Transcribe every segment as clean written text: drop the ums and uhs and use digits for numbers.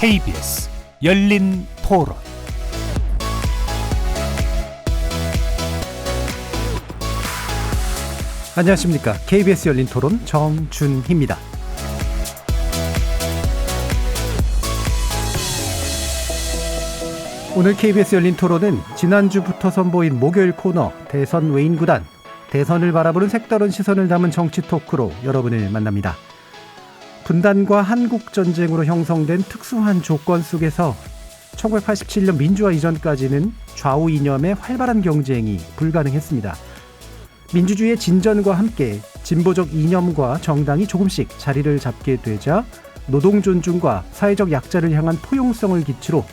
KBS 열린 토론. 안녕하십니까. KBS 열린 토론 정준희입니다. 오늘 KBS 열린 토론은 지난주부터 선보인 목요일 코너 대선 외인구단, 대선을 바라보는 색다른 시선을 담은 정치 토크로 여러분을 만납니다. 분단과 한국전쟁으로 형성된 특수한 조건 속에서 1987년 민주화 이전까지는 좌우 이념의 활발한 경쟁이 불가능했습니다. 민주주의의 진전과 함께 진보적 이념과 정당이 조금씩 자리를 잡게 되자 노동 존중과 사회적 약자를 향한 포용성을 기치로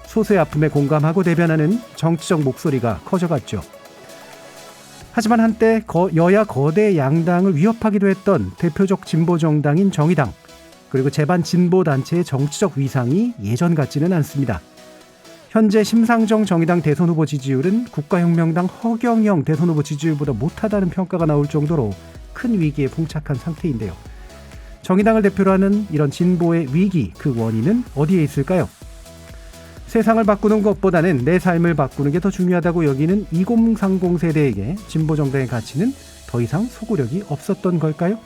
소수의 아픔에 공감하고 대변하는 정치적 목소리가 커져갔죠. 하지만 한때 여야 거대 양당을 위협하기도 했던 대표적 진보 정당인 정의당, 그리고 제반 진보 단체의 정치적 위상이 예전 같지는 않습니다. 현재 심상정 정의당 대선 후보 지지율은 국가혁명당 허경영 대선 후보 지지율보다 못하다는 평가가 나올 정도로 큰 위기에 봉착한 상태인데요. 정의당을 대표로 하는 이런 진보의 위기, 그 원인은 어디에 있을까요? 세상을 바꾸는 것보다는 내 삶을 바꾸는 게 더 중요하다고 여기는 2030 세대에게 진보 정당의 가치는 더 이상 소구력이 없었던 걸까요?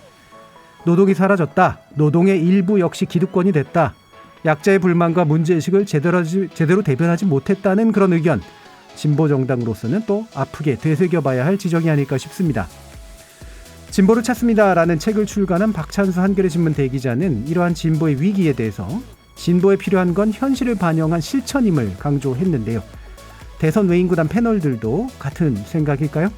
노동이 사라졌다. 노동의 일부 역시 기득권이 됐다. 약자의 불만과 문제의식을 제대로 대변하지 못했다는 그런 의견. 진보 정당으로서는 또 아프게 되새겨봐야 할 지적이 아닐까 싶습니다. 진보를 찾습니다라는 책을 출간한 박찬수 한겨레신문 대기자는 이러한 진보의 위기에 대해서 진보에 필요한 건 현실을 반영한 실천임을 강조했는데요. 대선 외인구단 패널들도 같은 생각일까요?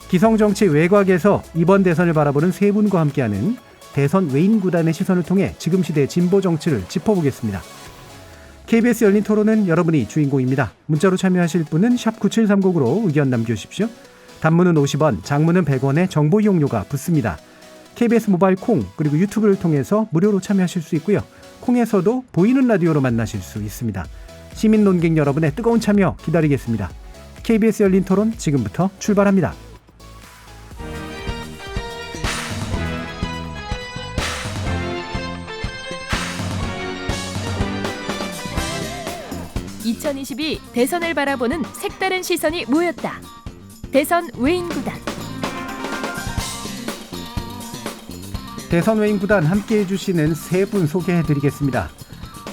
기성정치 외곽에서 이번 대선을 바라보는 세 분과 함께하는 대선 외인구단의 시선을 통해 지금 시대의 진보 정치를 짚어보겠습니다. KBS 열린 토론은 여러분이 주인공입니다. 문자로 참여하실 분은 샵9730으로 의견 남겨주십시오. 단문은 50원, 장문은 100원의 정보 이용료가 붙습니다. KBS 모바일 콩 그리고 유튜브를 통해서 무료로 참여하실 수 있고요. 콩에서도 보이는 라디오로 만나실 수 있습니다. 시민 논객 여러분의 뜨거운 참여 기다리겠습니다. KBS 열린 토론 지금부터 출발합니다. (2022) 대선을 바라보는 색다른 시선이 모였다. 대선 외인구단. 대선 외인구단 함께해 주시는 세 분 소개해드리겠습니다.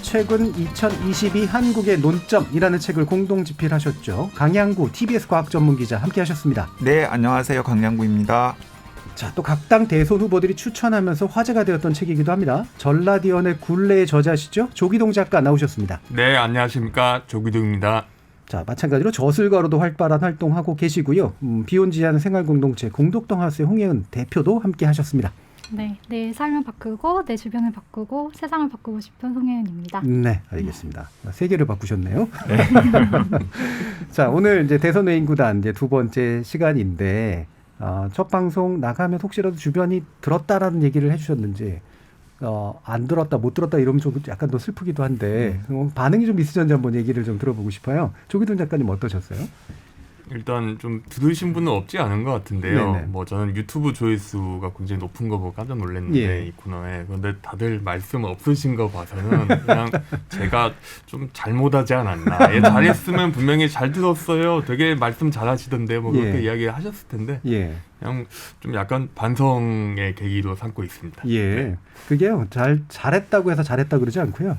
최근 2022 한국의 논점이라는 책을 공동 집필하셨죠. 강양구 TBS 과학전문기자 함께하셨습니다. 네, 안녕하세요. 강양구입니다. 자, 또 각 당 대선 후보들이 추천하면서 화제가 되었던 책이기도 합니다. 전라디언의 굴레의 저자시죠. 조기동 작가 나오셨습니다. 네, 안녕하십니까. 조기동입니다. 자, 마찬가지로 저술가로도 활발한 활동하고 계시고요. 비혼지향 생활공동체 공덕동 하우스의 홍혜은 대표도 함께하셨습니다. 네, 내 삶을 바꾸고 내 주변을 바꾸고 세상을 바꾸고 싶은 송혜은입니다. 네, 알겠습니다. 세 개를 바꾸셨네요. 네. 자, 오늘 이제 대선 외인구단 이제 두 번째 시간인데 첫 방송 나가면 혹시라도 주변이 들었다라는 얘기를 해주셨는지 안 들었다 못 들었다 이러면 좀 약간 더 슬프기도 한데 반응이 좀 있으셨는지 한번 얘기를 좀 들어보고 싶어요. 조기동 작가님 어떠셨어요? 일단 좀 들으신 분은 없지 않은 것 같은데요. 네네. 뭐 저는 유튜브 조회수가 굉장히 높은 거 보고 깜짝 놀랐는데 예. 이 코너에. 그런데 다들 말씀 없으신 거 봐서는 그냥 제가 좀 잘못하지 않았나. 잘했으면 분명히 잘 들었어요. 되게 말씀 잘하시던데 뭐 그렇게 이야기 하셨을 텐데 예. 그냥 좀 약간 반성의 계기로 삼고 있습니다. 예. 네. 그게요. 잘했다고 해서 잘했다 그러지 않고요.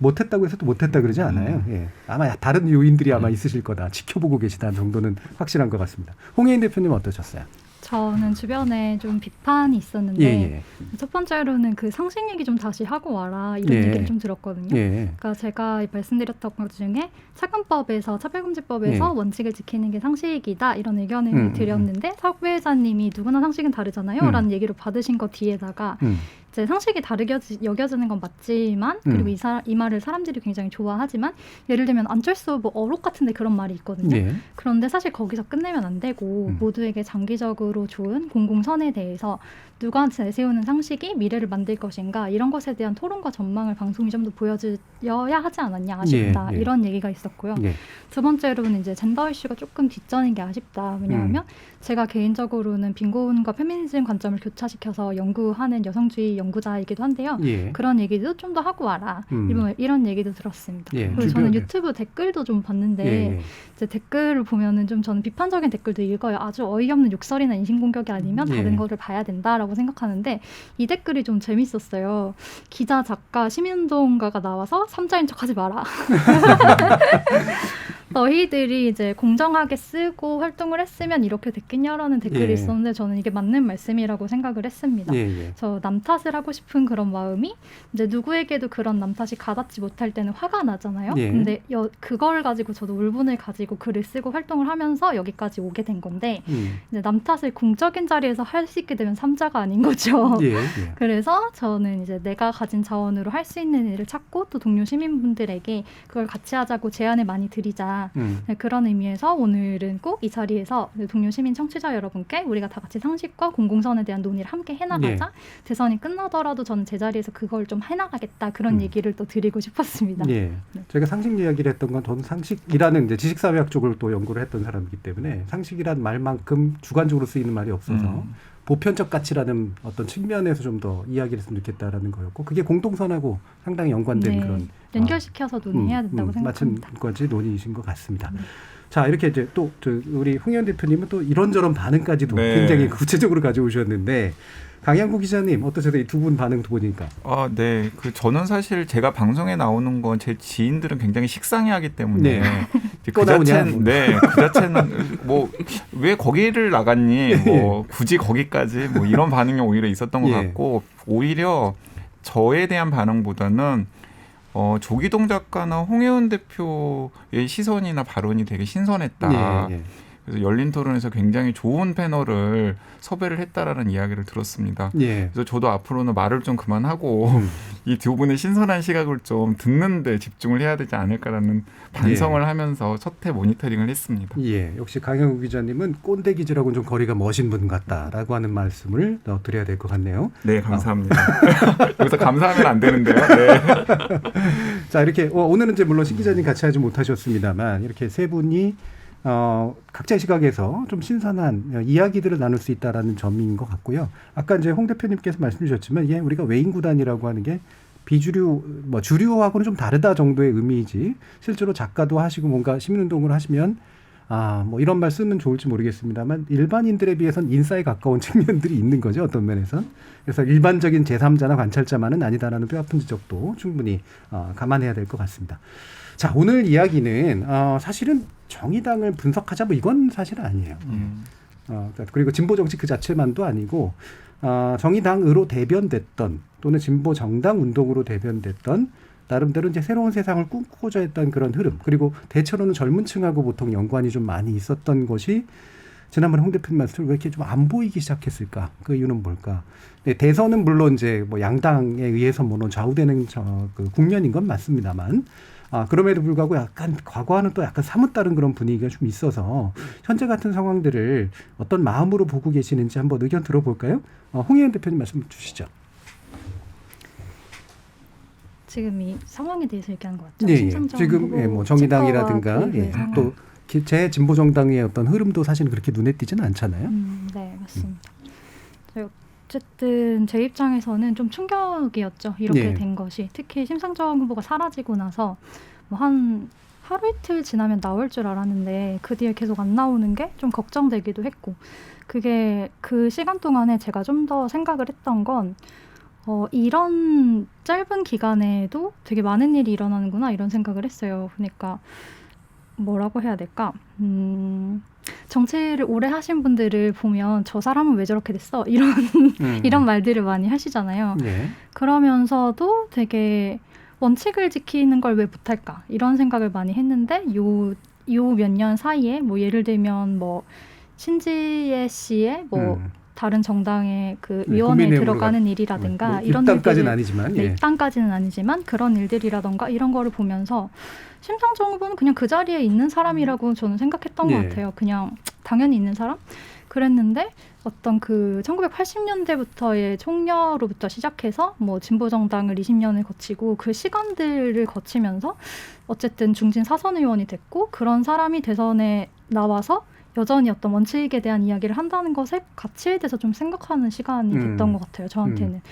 못했다고 해서 또 못했다 그러지 않아요. 예. 아마 다른 요인들이 아마 있으실 거다. 지켜보고 계시다는 정도는 확실한 것 같습니다. 홍혜인 대표님 어떠셨어요? 저는 주변에 좀 비판이 있었는데 예. 첫 번째로는 그 상식 얘기 좀 다시 하고 와라 이런 예. 얘기를 좀 들었거든요. 예. 그러니까 제가 말씀드렸던 것 중에 차근법에서 차별금지법에서 원칙을 지키는 게 상식이다 이런 의견을 드렸는데 석 부회장님이 누구나 상식은 다르잖아요 라는 얘기를 받으신 것 뒤에다가 이제 상식이 다르게 여겨지는 건 맞지만 그리고 이 말을 사람들이 굉장히 좋아하지만 예를 들면 안철수 후보 어록 같은데 그런 말이 있거든요. 예. 그런데 사실 거기서 끝내면 안 되고 모두에게 장기적으로 좋은 공공선에 대해서 누가 내세우는 상식이 미래를 만들 것인가 이런 것에 대한 토론과 전망을 방송이 좀 더 보여줘야 하지 않았냐 아쉽다. 예, 예. 이런 얘기가 있었고요. 예. 두 번째로는 이제 젠더 이슈가 조금 뒷전인 게 아쉽다. 왜냐하면 제가 개인적으로는 빈곤과 페미니즘 관점을 교차시켜서 연구하는 여성주의 연구자이기도 한데요. 예. 그런 얘기도 좀 더 하고 와라. 이런 얘기도 들었습니다. 예, 그리고 저는 유튜브 댓글도 좀 봤는데 예. 이제 댓글을 보면은 좀 저는 비판적인 댓글도 읽어요. 아주 어이없는 욕설이나 인신공격이 아니면 다른 예. 거를 봐야 된다라고 생각하는데 이 댓글이 좀 재밌었어요. 기자, 작가, 시민운동가가 나와서 삼자인 척하지 마라. 너희들이 이제 공정하게 쓰고 활동을 했으면 이렇게 됐겠냐라는 댓글이 예. 있었는데 저는 이게 맞는 말씀이라고 생각을 했습니다. 예. 저 남 탓을 하고 싶은 그런 마음이 이제 누구에게도 그런 남 탓이 가닿지 못할 때는 화가 나잖아요. 예. 근데 그걸 가지고 저도 울분을 가지고 글을 쓰고 활동을 하면서 여기까지 오게 된 건데 이제 남 탓을 공적인 자리에서 할 수 있게 되면 삼자가 아닌 거죠. 예. 그래서 저는 이제 내가 가진 자원으로 할 수 있는 일을 찾고 또 동료 시민분들에게 그걸 같이 하자고 제안을 많이 드리자. 네, 그런 의미에서 오늘은 꼭 이 자리에서 동료 시민 청취자 여러분께 우리가 다 같이 상식과 공공선에 대한 논의를 함께 해나가자. 예. 대선이 끝나더라도 저는 제 자리에서 그걸 좀 해나가겠다. 그런 얘기를 또 드리고 싶었습니다. 예. 네. 저희가 상식 이야기를 했던 건 저는 상식이라는 이제 지식사회학 쪽을 또 연구를 했던 사람이기 때문에 상식이란 말만큼 주관적으로 쓰이는 말이 없어서 보편적 가치라는 어떤 측면에서 좀 더 이야기를 했으면 좋겠다라는 거였고 그게 공동선하고 상당히 연관된 네. 그런 연결시켜서 논의해야 된다고 생각합니다. 마찬가지 논의이신 것 같습니다. 자 이렇게 이제 또 우리 홍의원 대표님은 또 이런저런 반응까지도 네. 굉장히 구체적으로 가져오셨는데 강양구 기자님 어떠세요? 이 두 분 반응도 보니까. 네. 저는 사실 제가 방송에 나오는 건 제 지인들은 굉장히 식상해하기 때문에 이제 또 나오냐? 그 자체는 뭐 왜 거기를 나갔니? 뭐 굳이 거기까지 뭐 이런 반응이 오히려 있었던 것 예. 같고 오히려 저에 대한 반응보다는 조기동 작가나 홍혜원 대표의 시선이나 발언이 되게 신선했다. 예. 그래서 열린 토론에서 굉장히 좋은 패널을 섭외를 했다라는 이야기를 들었습니다. 예. 그래서 저도 앞으로는 말을 좀 그만하고 이 두 분의 신선한 시각을 좀 듣는데 집중을 해야 되지 않을까라는 반성을 하면서 첫 해 모니터링을 했습니다. 예, 역시 강영우 기자님은 꼰대 기자라고는 좀 거리가 머신 분 같다라고 하는 말씀을 드려야 될 것 같네요. 네, 감사합니다. 여기서 감사하면 안 되는데요. 네. 자, 이렇게 오늘은 이제 물론 신 기자님 같이 하지 못하셨습니다만 이렇게 세 분이 각자의 시각에서 좀 신선한 이야기들을 나눌 수 있다라는 점인 것 같고요. 아까 이제 홍 대표님께서 말씀 주셨지만 우리가 외인 구단이라고 하는 게 비주류, 주류하고는 좀 다르다 정도의 의미이지 실제로 작가도 하시고 뭔가 시민운동을 하시면 이런 말 쓰면 좋을지 모르겠습니다만 일반인들에 비해서는 인싸에 가까운 측면들이 있는 거죠. 어떤 면에선. 그래서 일반적인 제3자나 관찰자만은 아니다라는 뼈아픈 지적도 충분히 감안해야 될 것 같습니다. 자, 오늘 이야기는 사실은 정의당을 분석하자 이건 사실은 아니에요. 그리고 진보 정치 그 자체만도 아니고 정의당으로 대변됐던 또는 진보 정당 운동으로 대변됐던 나름대로 이제 새로운 세상을 꿈꾸고자 했던 그런 흐름 그리고 대체로는 젊은 층하고 보통 연관이 좀 많이 있었던 것이 지난번에 홍 대표님 말씀을 왜 이렇게 좀 안 보이기 시작했을까? 그 이유는 뭘까? 네, 대선은 물론 이제 양당에 의해서 물론 좌우되는 그 국면인 건 맞습니다만 그럼에도 불구하고 약간 과거와는 또 약간 사뭇 다른 그런 분위기가 좀 있어서 현재 같은 상황들을 어떤 마음으로 보고 계시는지 한번 의견 들어볼까요? 홍의원 대표님 말씀 주시죠. 지금 이 상황에 대해서 얘기하는 것 같죠? 네, 지금 정의당이라든가 또 재진보 정당의 어떤 흐름도 사실 그렇게 눈에 띄지는 않잖아요. 네, 맞습니다. 어쨌든 제 입장에서는 좀 충격이었죠. 이렇게 된 것이. 특히 심상정 후보가 사라지고 나서 한 하루 이틀 지나면 나올 줄 알았는데 그 뒤에 계속 안 나오는 게 좀 걱정되기도 했고 그게 그 시간 동안에 제가 좀 더 생각을 했던 건 이런 짧은 기간에도 되게 많은 일이 일어나는구나 이런 생각을 했어요. 그러니까 뭐라고 해야 될까? 정치를 오래 하신 분들을 보면 저 사람은 왜 저렇게 됐어? 이런 말들을 많이 하시잖아요. 네. 그러면서도 되게 원칙을 지키는 걸 왜 못할까? 이런 생각을 많이 했는데 요 몇 년 사이에 예를 들면 신지혜 씨의 다른 정당의 그 위원회에 들어가는 일이라든가 이런 입당까지는 아니지만 입당까지는 아니지만 그런 일들이라든가 이런 거를 보면서 심상정 후보는 그냥 그 자리에 있는 사람이라고 저는 생각했던 것 같아요. 그냥 당연히 있는 사람? 그랬는데 어떤 그 1980년대부터의 총려로부터 시작해서 진보 정당을 20년을 거치고 그 시간들을 거치면서 어쨌든 중진 사선 의원이 됐고 그런 사람이 대선에 나와서 여전히 어떤 원칙에 대한 이야기를 한다는 것의 가치에 대해서 좀 생각하는 시간이 됐던 것 같아요. 저한테는.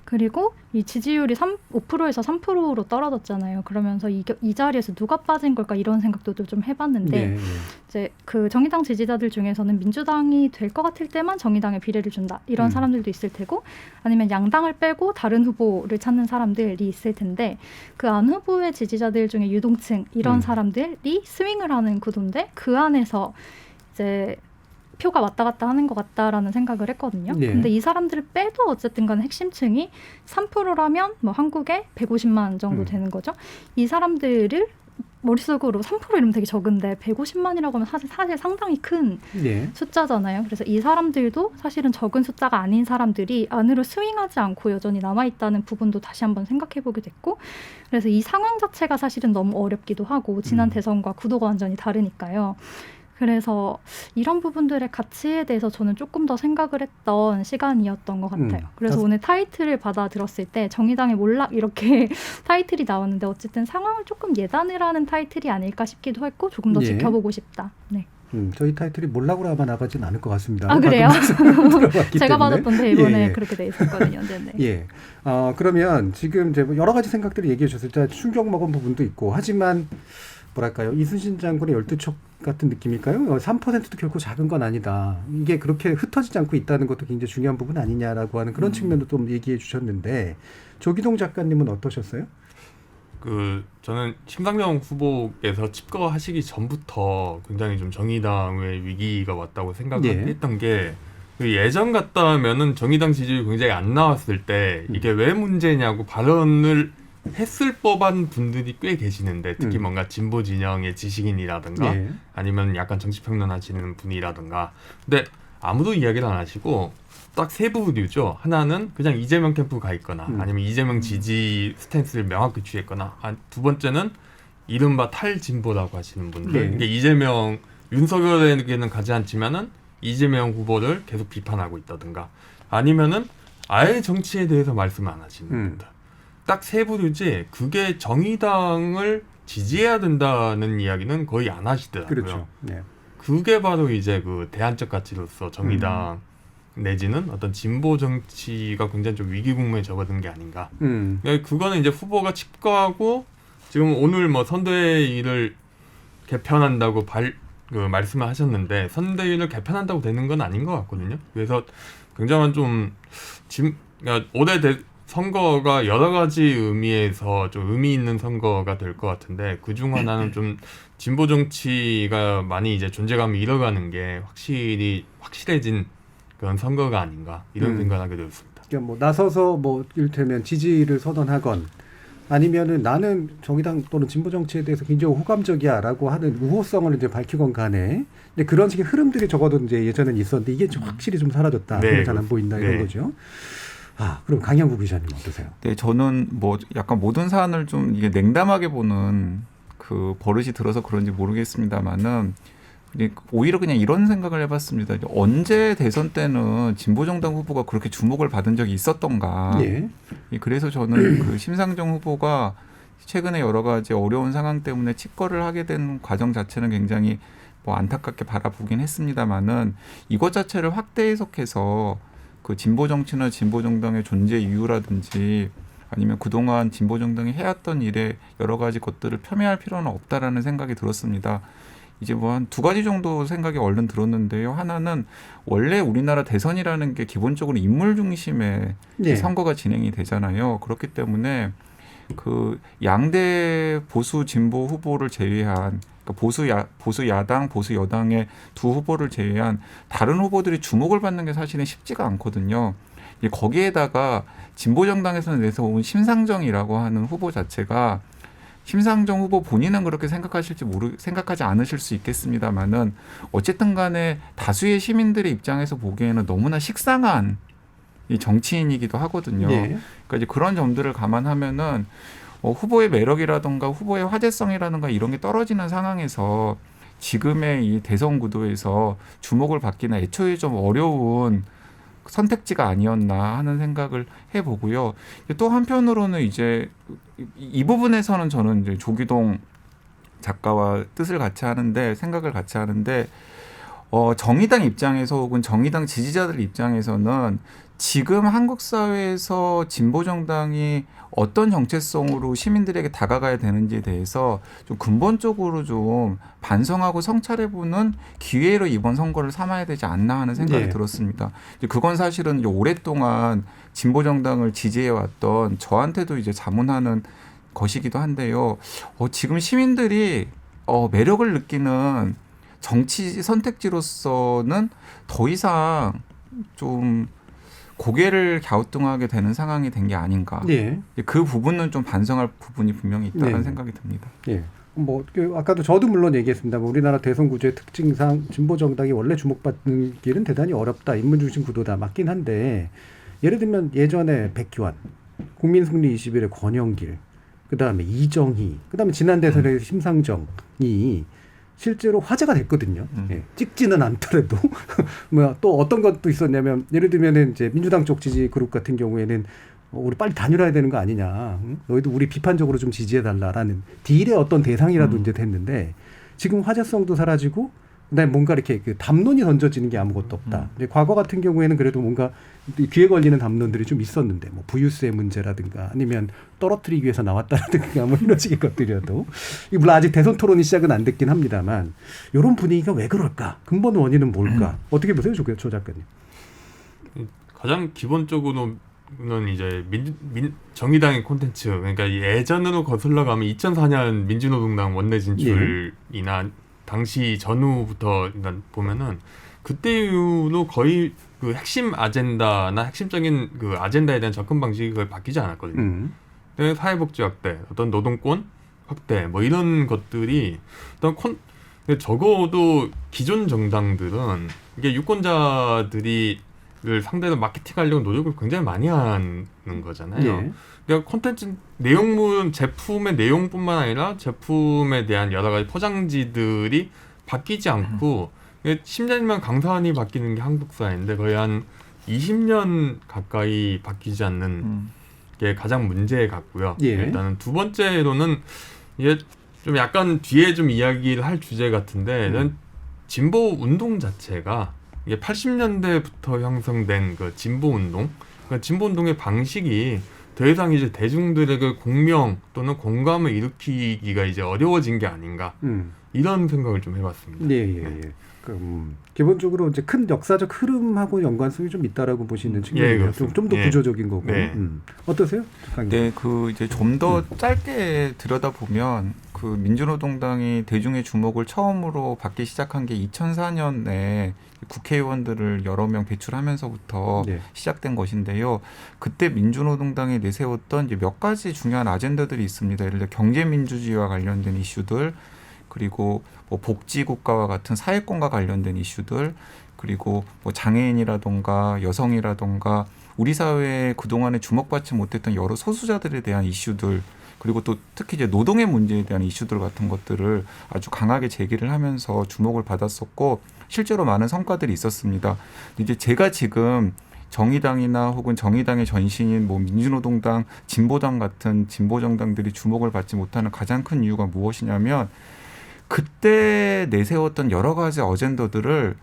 그리고 이 지지율이 5%에서 3%로 떨어졌잖아요. 그러면서 이 자리에서 누가 빠진 걸까 이런 생각도 좀 해봤는데 네. 이제 그 정의당 지지자들 중에서는 민주당이 될 것 같을 때만 정의당에 비례를 준다 이런 사람들도 있을 테고 아니면 양당을 빼고 다른 후보를 찾는 사람들이 있을 텐데 그 안 후보의 지지자들 중에 유동층 이런 사람들이 스윙을 하는 구도인데 그 안에서 이제 표가 왔다 갔다 하는 것 같다라는 생각을 했거든요. 네. 근데 이 사람들을 빼도 어쨌든 간에 핵심층이 3%라면 뭐 한국에 150만 정도 되는 거죠. 이 사람들을 머릿속으로 3% 이러면 되게 적은데 150만이라고 하면 사실 상당히 큰 네. 숫자잖아요. 그래서 이 사람들도 사실은 적은 숫자가 아닌 사람들이 안으로 스윙하지 않고 여전히 남아있다는 부분도 다시 한번 생각해보게 됐고 그래서 이 상황 자체가 사실은 너무 어렵기도 하고 지난 대선과 구도가 완전히 다르니까요. 그래서 이런 부분들의 가치에 대해서 저는 조금 더 생각을 했던 시간이었던 것 같아요. 그래서 오늘 타이틀을 받아 들었을 때 정의당의 몰락 이렇게 타이틀이 나왔는데 어쨌든 상황을 조금 예단을 하는 타이틀이 아닐까 싶기도 했고 조금 더 예. 지켜보고 싶다. 네. 저희 타이틀이 몰락으로 아마 나가진 않을 것 같습니다. 아 그래요? 제가 때문에. 받았던 대본에 예. 그렇게 돼 있었거든요. 네네. 예. 그러면 지금 이제 여러 가지 생각들을 얘기해 주셨을 때 충격 먹은 부분도 있고 하지만 뭐랄까요 이순신 장군의 12척 같은 느낌일까요? 3%도 결코 작은 건 아니다. 이게 그렇게 흩어지지 않고 있다는 것도 굉장히 중요한 부분 아니냐라고 하는 그런 측면도 좀 얘기해 주셨는데 조기동 작가님은 어떠셨어요? 저는 심상정 후보께서 집거하시기 전부터 굉장히 좀 정의당의 위기가 왔다고 생각했던 게 예전 같다면은 정의당 지지율이 굉장히 안 나왔을 때 이게 왜 문제냐고 발언을 했을 법한 분들이 꽤 계시는데 특히 뭔가 진보 진영의 지식인이라든가 아니면 약간 정치평론 하시는 분이라든가 근데 아무도 이야기를 안 하시고 딱 세 부류죠. 하나는 그냥 이재명 캠프 가 있거나 아니면 이재명 지지 스탠스를 명확히 취했거나 두 번째는 이른바 탈진보라고 하시는 분들 그러니까 이재명 윤석열에게는 가지 않지만은 이재명 후보를 계속 비판하고 있다든가 아니면은 아예 정치에 대해서 말씀 안 하시는 분들 딱 세 부류지 그게 정의당을 지지해야 된다는 이야기는 거의 안 하시더라고요. 그렇죠. 네. 그게 바로 이제 그 대안적 가치로서 정의당 내지는 어떤 진보 정치가 굉장히 좀 위기 국면에 접어든 게 아닌가. 그러니까 그거는 이제 후보가 집거하고 지금 오늘 뭐 선대위를 개편한다고 말씀을 하셨는데 선대위를 개편한다고 되는 건 아닌 것 같거든요. 그래서 굉장한 좀 그러니까 올해 선거가 여러 가지 의미에서 좀 의미 있는 선거가 될 것 같은데 그중 하나는 좀 진보 정치가 많이 이제 존재감이 잃어가는 게 확실해진 그런 선거가 아닌가 이런 생각하게 되었습니다. 그러니까 뭐 나서서 뭐 이를테면 지지를 선언하건 아니면은 나는 정의당 또는 진보 정치에 대해서 굉장히 호감적이야라고 하는 우호성을 이제 밝히건 간에 근데 그런 식의 흐름들이 적어도 이제 예전에는 있었는데 이게 좀 확실히 좀 사라졌다. 잘 안 보인다 이런 거죠. 그럼 강양구 기자님 어떠세요? 네, 저는 뭐 약간 모든 사안을 좀 이게 냉담하게 보는 그 버릇이 들어서 그런지 모르겠습니다만은 오히려 그냥 이런 생각을 해봤습니다. 언제 대선 때는 진보정당 후보가 그렇게 주목을 받은 적이 있었던가. 그래서 저는 그 심상정 후보가 최근에 여러 가지 어려운 상황 때문에 직거를 하게 된 과정 자체는 굉장히 뭐 안타깝게 바라보긴 했습니다만은 이것 자체를 확대 해석해서 그 진보 정치나 진보 정당의 존재 이유라든지 아니면 그동안 진보 정당이 해왔던 일에 여러 가지 것들을 폄훼할 필요는 없다라는 생각이 들었습니다. 이제 뭐 한 두 가지 정도 생각이 얼른 들었는데요. 하나는 원래 우리나라 대선이라는 게 기본적으로 인물 중심의 선거가 진행이 되잖아요. 그렇기 때문에 그 양대 보수 진보 후보를 제외한 그러니까 보수 야당, 보수 여당의 두 후보를 제외한 다른 후보들이 주목을 받는 게 사실은 쉽지가 않거든요. 거기에다가 진보 정당에서 내세운 심상정이라고 하는 후보 자체가 심상정 후보 본인은 그렇게 생각하지 않으실 수 있겠습니다만은 어쨌든 간에 다수의 시민들의 입장에서 보기에는 너무나 식상한 이 정치인이기도 하거든요. 그러니까 이제 그런 점들을 감안하면은 후보의 매력이라든가 후보의 화제성이라든가 이런 게 떨어지는 상황에서 지금의 이 대선 구도에서 주목을 받기는 애초에 좀 어려운 선택지가 아니었나 하는 생각을 해보고요. 또 한편으로는 이제 이 부분에서는 저는 이제 조기동 작가와 생각을 같이 하는데 정의당 입장에서 혹은 정의당 지지자들 입장에서는 지금 한국 사회에서 진보 정당이 어떤 정체성으로 시민들에게 다가가야 되는지에 대해서 좀 근본적으로 좀 반성하고 성찰해보는 기회로 이번 선거를 삼아야 되지 않나 하는 생각이 네. 들었습니다. 이제 그건 사실은 이제 오랫동안 진보 정당을 지지해왔던 저한테도 이제 자문하는 것이기도 한데요. 지금 시민들이 매력을 느끼는 정치 선택지로서는 더 이상 좀 고개를 갸우뚱하게 되는 상황이 된 게 아닌가. 예. 그 부분은 좀 반성할 부분이 분명히 있다는 네. 생각이 듭니다. 예. 아까도 저도 물론 얘기했습니다. 우리나라 대선 구조의 특징상 진보 정당이 원래 주목받는 길은 대단히 어렵다. 인문 중심 구도다. 맞긴 한데 예를 들면 예전에 백기환, 국민승리 21의 권영길, 그다음에 이정희, 그다음에 지난 대선의 심상정이 실제로 화제가 됐거든요. 예, 찍지는 않더라도 또 어떤 것도 있었냐면 예를 들면은 이제 민주당 쪽 지지 그룹 같은 경우에는 우리 빨리 단일화해야 되는 거 아니냐. 응? 너희도 우리 비판적으로 좀 지지해달라라는 딜의 어떤 대상이라도 이제 됐는데 지금 화제성도 사라지고 그다음에 뭔가 이렇게 그 담론이 던져지는 게 아무것도 없다. 이제 과거 같은 경우에는 그래도 뭔가 귀에 걸리는 담론들이 좀 있었는데 뭐 부유세 문제라든가 아니면 떨어뜨리기 위해서 나왔다라든가 뭐 이런 식의 것들이라도 물론 아직 대선 토론이 시작은 안 됐긴 합니다만 이런 분위기가 왜 그럴까? 근본 원인은 뭘까? 어떻게 보세요, 조 작가님? 가장 기본적으로는 이제 정의당의 콘텐츠, 그러니까 예전으로 거슬러 가면 2004년 민주노동당 원내 진출이나 당시 전후부터 일단 보면은 그때 이후로 거의 그 핵심 아젠다나 핵심적인 그 아젠다에 대한 접근 방식이 거의 바뀌지 않았거든요. 사회복지 확대, 어떤 노동권 확대, 뭐 이런 것들이 어떤 적어도 기존 정당들은 이게 유권자들이 상대로 마케팅하려고 노력을 굉장히 많이 하는 거잖아요. 예. 그러니까 콘텐츠 내용물 제품의 내용뿐만 아니라 제품에 대한 여러 가지 포장지들이 바뀌지 않고 10년이면 강산이 바뀌는 게 한국 사회인데 거의 한 20년 가까이 바뀌지 않는 게 가장 문제 같고요. 예. 일단은 두 번째로는 이게 좀 약간 뒤에 좀 이야기를 할 주제 같은데 진보 운동 자체가 이게 80년대부터 형성된 그 진보 운동, 그러니까 진보 운동의 방식이 더 이상 이제 대중들에게 공명 또는 공감을 일으키기가 이제 어려워진 게 아닌가 이런 생각을 좀 해봤습니다. 예. 기본적으로 이제 큰 역사적 흐름하고 연관성이 좀 있다라고 보시는 측면이에요. 좀 더 구조적인 거고. 어떠세요? 네, 그 이제 좀 더 짧게 들여다 보면 그 민주노동당이 대중의 주목을 처음으로 받기 시작한 게 2004년에 국회의원들을 여러 명 배출하면서부터 시작된 것인데요. 그때 민주노동당이 내세웠던 이제 몇 가지 중요한 아젠다들이 있습니다. 예를 들어 경제민주주의와 관련된 이슈들, 그리고 뭐 복지국가와 같은 사회권과 관련된 이슈들, 그리고 뭐 장애인이라던가 여성이라던가 우리 사회에 그동안에 주목받지 못했던 여러 소수자들에 대한 이슈들, 그리고 또 특히 이제 노동의 문제에 대한 이슈들 같은 것들을 아주 강하게 제기를 하면서 주목을 받았었고 실제로 많은 성과들이 있었습니다. 이제 제가 지금 정의당이나 혹은 정의당의 전신인 뭐 민주노동당, 진보당 같은 진보 정당들이 주목을 받지 못하는 가장 큰 이유가 무엇이냐면 그때 내세웠던 여러 가지 어젠더들을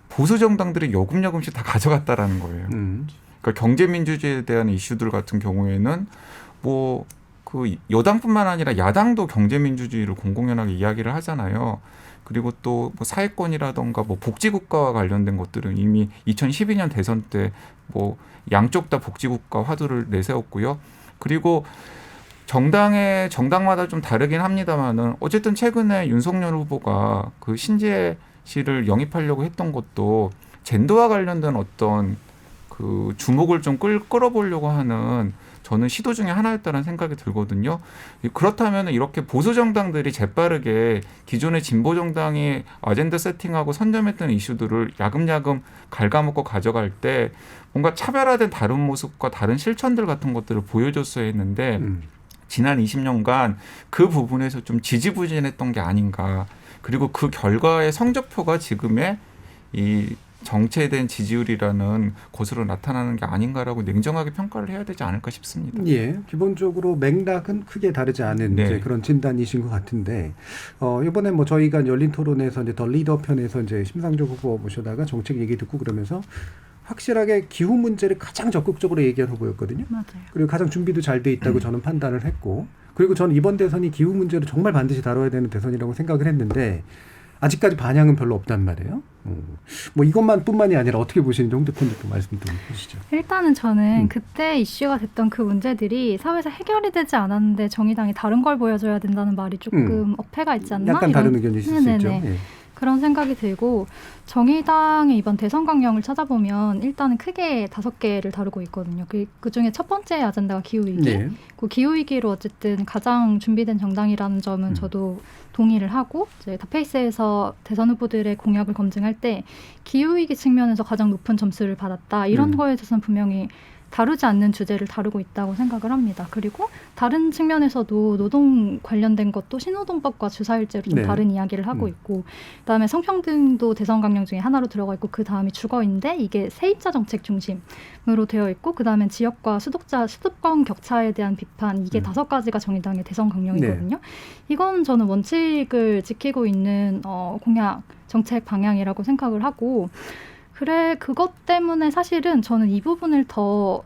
보수 정당들이 요금요금씩 다 가져갔다라는 거예요. 그러니까 경제민주주의에 대한 이슈들 같은 경우에는 뭐 그 여당뿐만 아니라 야당도 경제민주주의를 공공연하게 이야기를 하잖아요. 그리고 또 뭐 사회권이라던가 뭐 복지국가와 관련된 것들은 이미 2012년 대선 때 뭐 양쪽 다 복지국가 화두를 내세웠고요. 그리고 정당마다 좀 다르긴 합니다만은 어쨌든 최근에 윤석열 후보가 그 신재 씨를 영입하려고 했던 것도 젠더와 관련된 어떤 그 주목을 좀 끌어보려고 하는 저는 시도 중에 하나였다는 생각이 들거든요. 그렇다면 이렇게 보수 정당들이 재빠르게 기존의 진보 정당이 아젠다 세팅하고 선점했던 이슈들을 야금야금 갉아먹고 가져갈 때 뭔가 차별화된 다른 모습과 다른 실천들 같은 것들을 보여줬어야 했는데 지난 20년간 그 부분에서 좀 지지부진했던 게 아닌가. 그리고 그 결과의 성적표가 지금의 이 정체된 지지율이라는 것으로 나타나는 게 아닌가라고 냉정하게 평가를 해야 되지 않을까 싶습니다. 예, 기본적으로 맥락은 크게 다르지 않은 이제 그런 진단이신 것 같은데 이번에 뭐 저희가 열린 토론에서 이제 더 리더 편에서 이제 심상정 후보 모셔다가 정책 얘기 듣고 그러면서 확실하게 기후 문제를 가장 적극적으로 얘기한 후보였거든요. 맞아요. 그리고 가장 준비도 잘 돼 있다고 저는 판단을 했고, 그리고 저는 이번 대선이 기후 문제를 정말 반드시 다뤄야 되는 대선이라고 생각을 했는데 아직까지 반향은 별로 없단 말이에요. 뭐 이것만 뿐만이 아니라 어떻게 보시는지 홍 대표님 말씀 좀 해주시죠. 일단은 저는 그때 이슈가 됐던 그 문제들이 사회에서 해결이 되지 않았는데 정의당이 다른 걸 보여줘야 된다는 말이 조금 어폐가 있지 않나? 약간 다른 의견이 있을 수 있죠. 예. 그런 생각이 들고 정의당의 이번 대선 강령을 찾아보면 일단은 크게 5개를 다루고 있거든요. 그중에 첫 번째 아젠다가 기후위기. 네. 그 기후위기로 어쨌든 가장 준비된 정당이라는 점은 저도 동의를 하고 이제 다페이스에서 대선 후보들의 공약을 검증할 때 기후위기 측면에서 가장 높은 점수를 받았다. 이런 거에 대해서는 분명히 다루지 않는 주제를 다루고 있다고 생각을 합니다. 그리고 다른 측면에서도 노동 관련된 것도 신노동법과 주사일제로 좀 네. 다른 이야기를 하고 있고 그다음에 성평등도 대선 강령 중에 하나로 들어가 있고 그 다음이 주거인데 이게 세입자 정책 중심으로 되어 있고 그다음에 지역과 수도권 격차에 대한 비판 이게 5가지가 정의당의 대선 강령이거든요. 네. 이건 저는 원칙을 지키고 있는 공약 정책 방향이라고 생각을 하고 그것 때문에 사실은 저는 이 부분을 더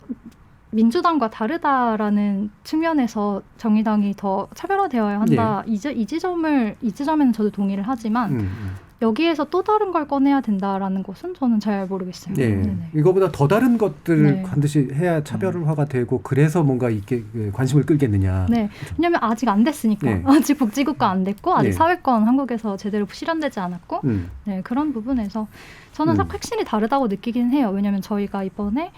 민주당과 다르다라는 측면에서 정의당이 더 차별화되어야 한다. 이 지점에는 저도 동의를 하지만 여기에서 또 다른 걸 꺼내야 된다라는 것은 저는 잘 모르겠어요. 네. 이거보다 더 다른 것들을 네. 반드시 해야 차별화가 되고 그래서 뭔가 이렇게 관심을 끌겠느냐. 네. 왜냐하면 아직 안 됐으니까. 네. 아직 복지국가 안 됐고 아직 네. 사회권 한국에서 제대로 실현되지 않았고 네, 그런 부분에서 저는 확실히 다르다고 느끼긴 해요. 왜냐하면 저희가 이번에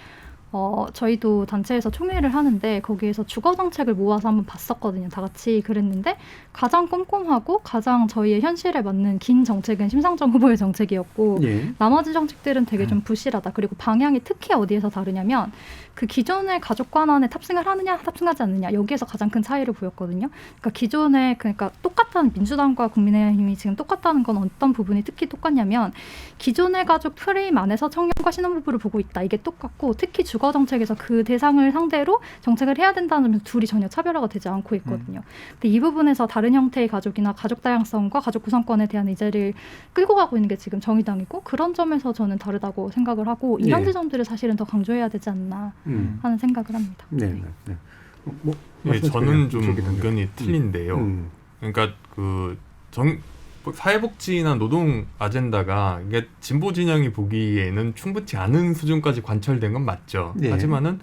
저희도 단체에서 총회를 하는데 거기에서 주거 정책을 모아서 한번 봤었거든요. 다 같이 그랬는데 가장 꼼꼼하고 가장 저희의 현실에 맞는 긴 정책은 심상정 후보의 정책이었고 나머지 정책들은 되게 좀 부실하다. 그리고 방향이 특히 어디에서 다르냐면 그 기존의 가족관안에 탑승을 하느냐 탑승하지 않느냐 여기에서 가장 큰 차이를 보였거든요. 그러니까 기존에 그러니까 똑같다는 민주당과 국민의힘이 지금 똑같다는 건 어떤 부분이 특히 똑같냐면 기존의 가족 프레임 안에서 청년과 신혼부부를 보고 있다. 이게 똑같고 특히 주거 정책에서 그 대상을 상대로 정책을 해야 된다는 점에서 둘이 전혀 차별화가 되지 않고 있거든요. 근데 이 부분에서 다른 형태의 가족이나 가족 다양성과 가족 구성권에 대한 의제를 끌고 가고 있는 게 지금 정의당이고 그런 점에서 저는 다르다고 생각을 하고 이런 지점들을 사실은 더 강조해야 되지 않나 하는 생각을 합니다. 네. 저는 좀 의견이 틀린데요. 그러니까 사회복지나 노동 아젠다가 이게 진보 진영이 보기에는 충분치 않은 수준까지 관철된 건 맞죠. 네. 하지만은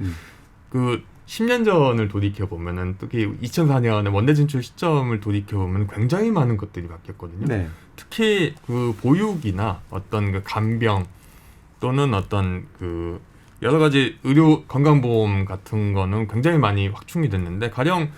10년 전을 돌이켜 보면은 특히 2004년에 원내 진출 시점을 돌이켜 보면 굉장히 많은 것들이 바뀌었거든요. 네. 특히 그 보육이나 어떤 그 간병 또는 어떤 그 여러 가지 의료 건강보험 같은 거는 굉장히 많이 확충이 됐는데 가령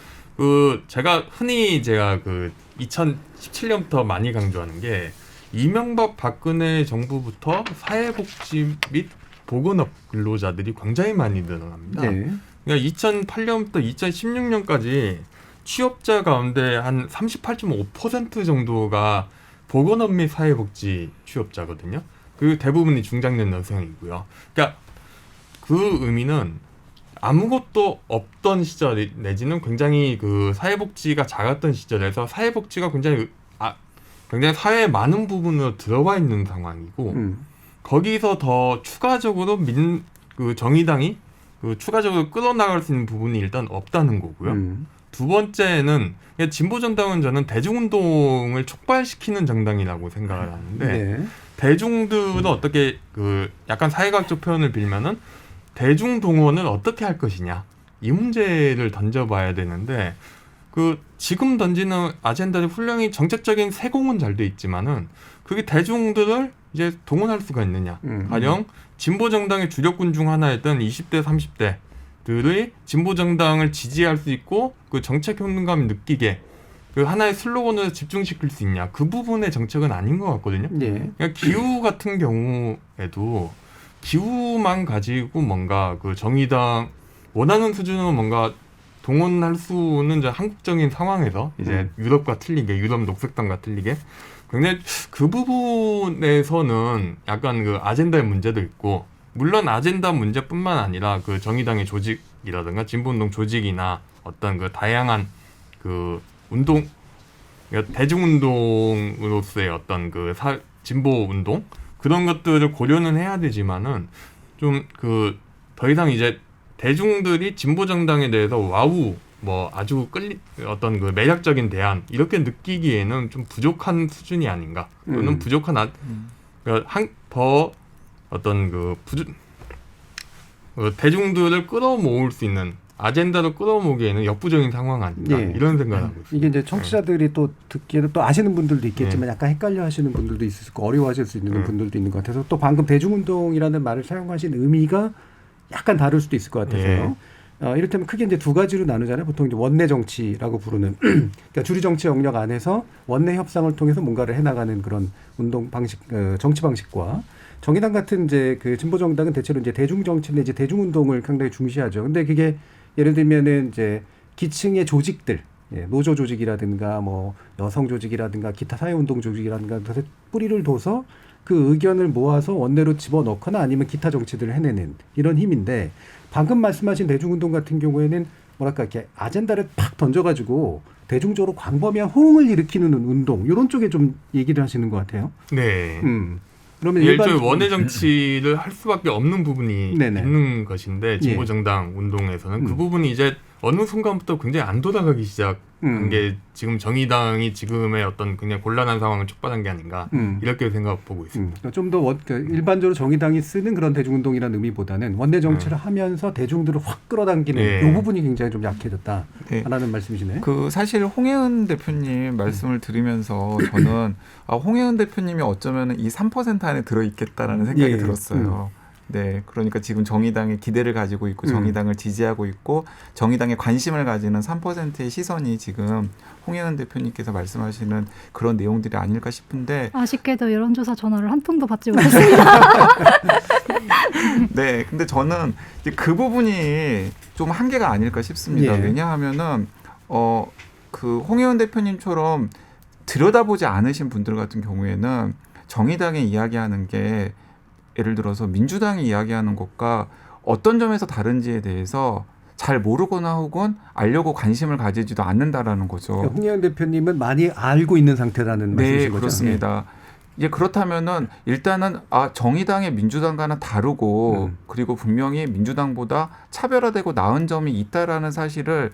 제가 흔히 2017년부터 많이 강조하는 게 이명박 박근혜 정부부터 사회복지 및 보건업 근로자들이 굉장히 많이 늘어납니다. 네. 그러니까 2008년부터 2016년까지 취업자 가운데 한 38.5% 정도가 보건업 및 사회복지 취업자거든요. 그 대부분이 중장년 여성이고요. 그러니까 그 의미는 아무것도 없던 시절 내지는 굉장히 그 사회복지가 작았던 시절에서 사회복지가 굉장히 사회의 많은 부분으로 들어와 있는 상황이고 거기서 더 추가적으로 정의당이 추가적으로 끌어나갈 수 있는 부분이 일단 없다는 거고요. 두 번째는 진보 정당은 저는 대중운동을 촉발시키는 정당이라고 생각을 하는데 대중들은 어떻게 약간 사회학적 표현을 빌면은 대중 동원을 어떻게 할 것이냐 이 문제를 던져봐야 되는데 지금 던지는 아젠다는 훌륭히 정책적인 세공은 잘 돼 있지만은 그게 대중들을 이제 동원할 수가 있느냐 가령 진보 정당의 주력군 중 하나였던 20대 30대들의 진보 정당을 지지할 수 있고 그 정책 효능감을 느끼게 그 하나의 슬로건으로 집중시킬 수 있냐 그 부분의 정책은 아닌 것 같거든요. 그러니까 기후 같은 경우에도 기후만 가지고 뭔가 정의당 원하는 수준으로 뭔가 동원할 수는 이제 한국적인 상황에서 이제 유럽과 틀리게 유럽 녹색당과 틀리게 굉장히 그 부분에서는 약간 아젠다의 문제도 있고 물론 아젠다 문제뿐만 아니라 정의당의 조직이라든가 진보운동 조직이나 어떤 다양한 운동 그러니까 대중운동으로서의 어떤 진보운동 그런 것들을 고려는 해야 되지만은 좀 더 이상 이제 대중들이 진보 정당에 대해서 와우 뭐 아주 어떤 그 매력적인 대안 이렇게 느끼기에는 좀 부족한 수준이 아닌가. 또는 부족한 그러니까 더 어떤 대중들을 끌어모을 수 있는 아젠다를 끌어모으기에는 역부족인 상황 아닌가 이런 생각을 하고 있습니다. 이게 이제 청취자들이 또 듣기에는 또 아시는 분들도 있겠지만 약간 헷갈려 하시는 분들도 있을 거고 어려워하실 수 있는 분들도 있는 것 같아서 또 방금 대중운동이라는 말을 사용하신 의미가 약간 다를 수도 있을 것 같아서요. 이를테면 크게 이제 두 가지로 나누잖아요. 보통 이제 원내 정치라고 부르는 그러니까 주류 정치 영역 안에서 원내 협상을 통해서 뭔가를 해나가는 그런 운동 방식, 정치 방식과 정의당 같은 이제 그 진보 정당은 대체로 이제 대중 정치 내지 대중 운동을 상당히 중시하죠. 근데 그게 예를 들면은 이제 기층의 조직들, 노조 조직이라든가 뭐 여성 조직이라든가 기타 사회운동 조직이라든가 그래서 뿌리를 둬서 그 의견을 모아서 원내로 집어넣거나 아니면 기타 정치들을 해내는 이런 힘인데 방금 말씀하신 대중운동 같은 경우에는 뭐랄까 이렇게 아젠다를 팍 던져가지고 대중적으로 광범위한 호응을 일으키는 운동 이런 쪽에 좀 얘기를 하시는 것 같아요. 네. 그러면 일종의 원내 정치를 할 수밖에 없는 부분이 네네. 있는 것인데 진보 정당 운동에서는 그 부분이 이제 어느 순간부터 굉장히 안 돌아가기 시작한 게 지금 정의당이 지금의 어떤 굉장히 곤란한 상황을 촉발한 게 아닌가 이렇게 생각보고 있습니다. 좀 더 일반적으로 정의당이 쓰는 그런 대중운동이라는 의미보다는 원내 정치를 하면서 대중들을 확 끌어당기는 이 부분이 굉장히 좀 약해졌다라는 말씀이시네요. 사실 홍해은 대표님 말씀을 들으면서 저는 홍해은 대표님이 어쩌면 이 3% 안에 들어있겠다라는 생각이 들었어요. 네, 그러니까 지금 정의당에 기대를 가지고 있고 정의당을 지지하고 있고 정의당에 관심을 가지는 3%의 시선이 지금 홍해은 대표님께서 말씀하시는 그런 내용들이 아닐까 싶은데 아쉽게도 여론조사 전화를 한 통도 받지 못했습니다. 네, 근데 저는 이제 그 부분이 좀 한계가 아닐까 싶습니다. 왜냐하면은 그 홍해은 대표님처럼 들여다보지 않으신 분들 같은 경우에는 정의당이 이야기하는 게 예를 들어서 민주당이 이야기하는 것과 어떤 점에서 다른지에 대해서 잘 모르거나 혹은 알려고 관심을 가지지도 않는다라는 거죠. 그러니까 홍해은 대표님은 많이 알고 있는 상태라는 말씀이신 거죠? 네, 그렇습니다. 이제 그렇다면은 일단은 정의당의 민주당과는 다르고 그리고 분명히 민주당보다 차별화되고 나은 점이 있다라는 사실을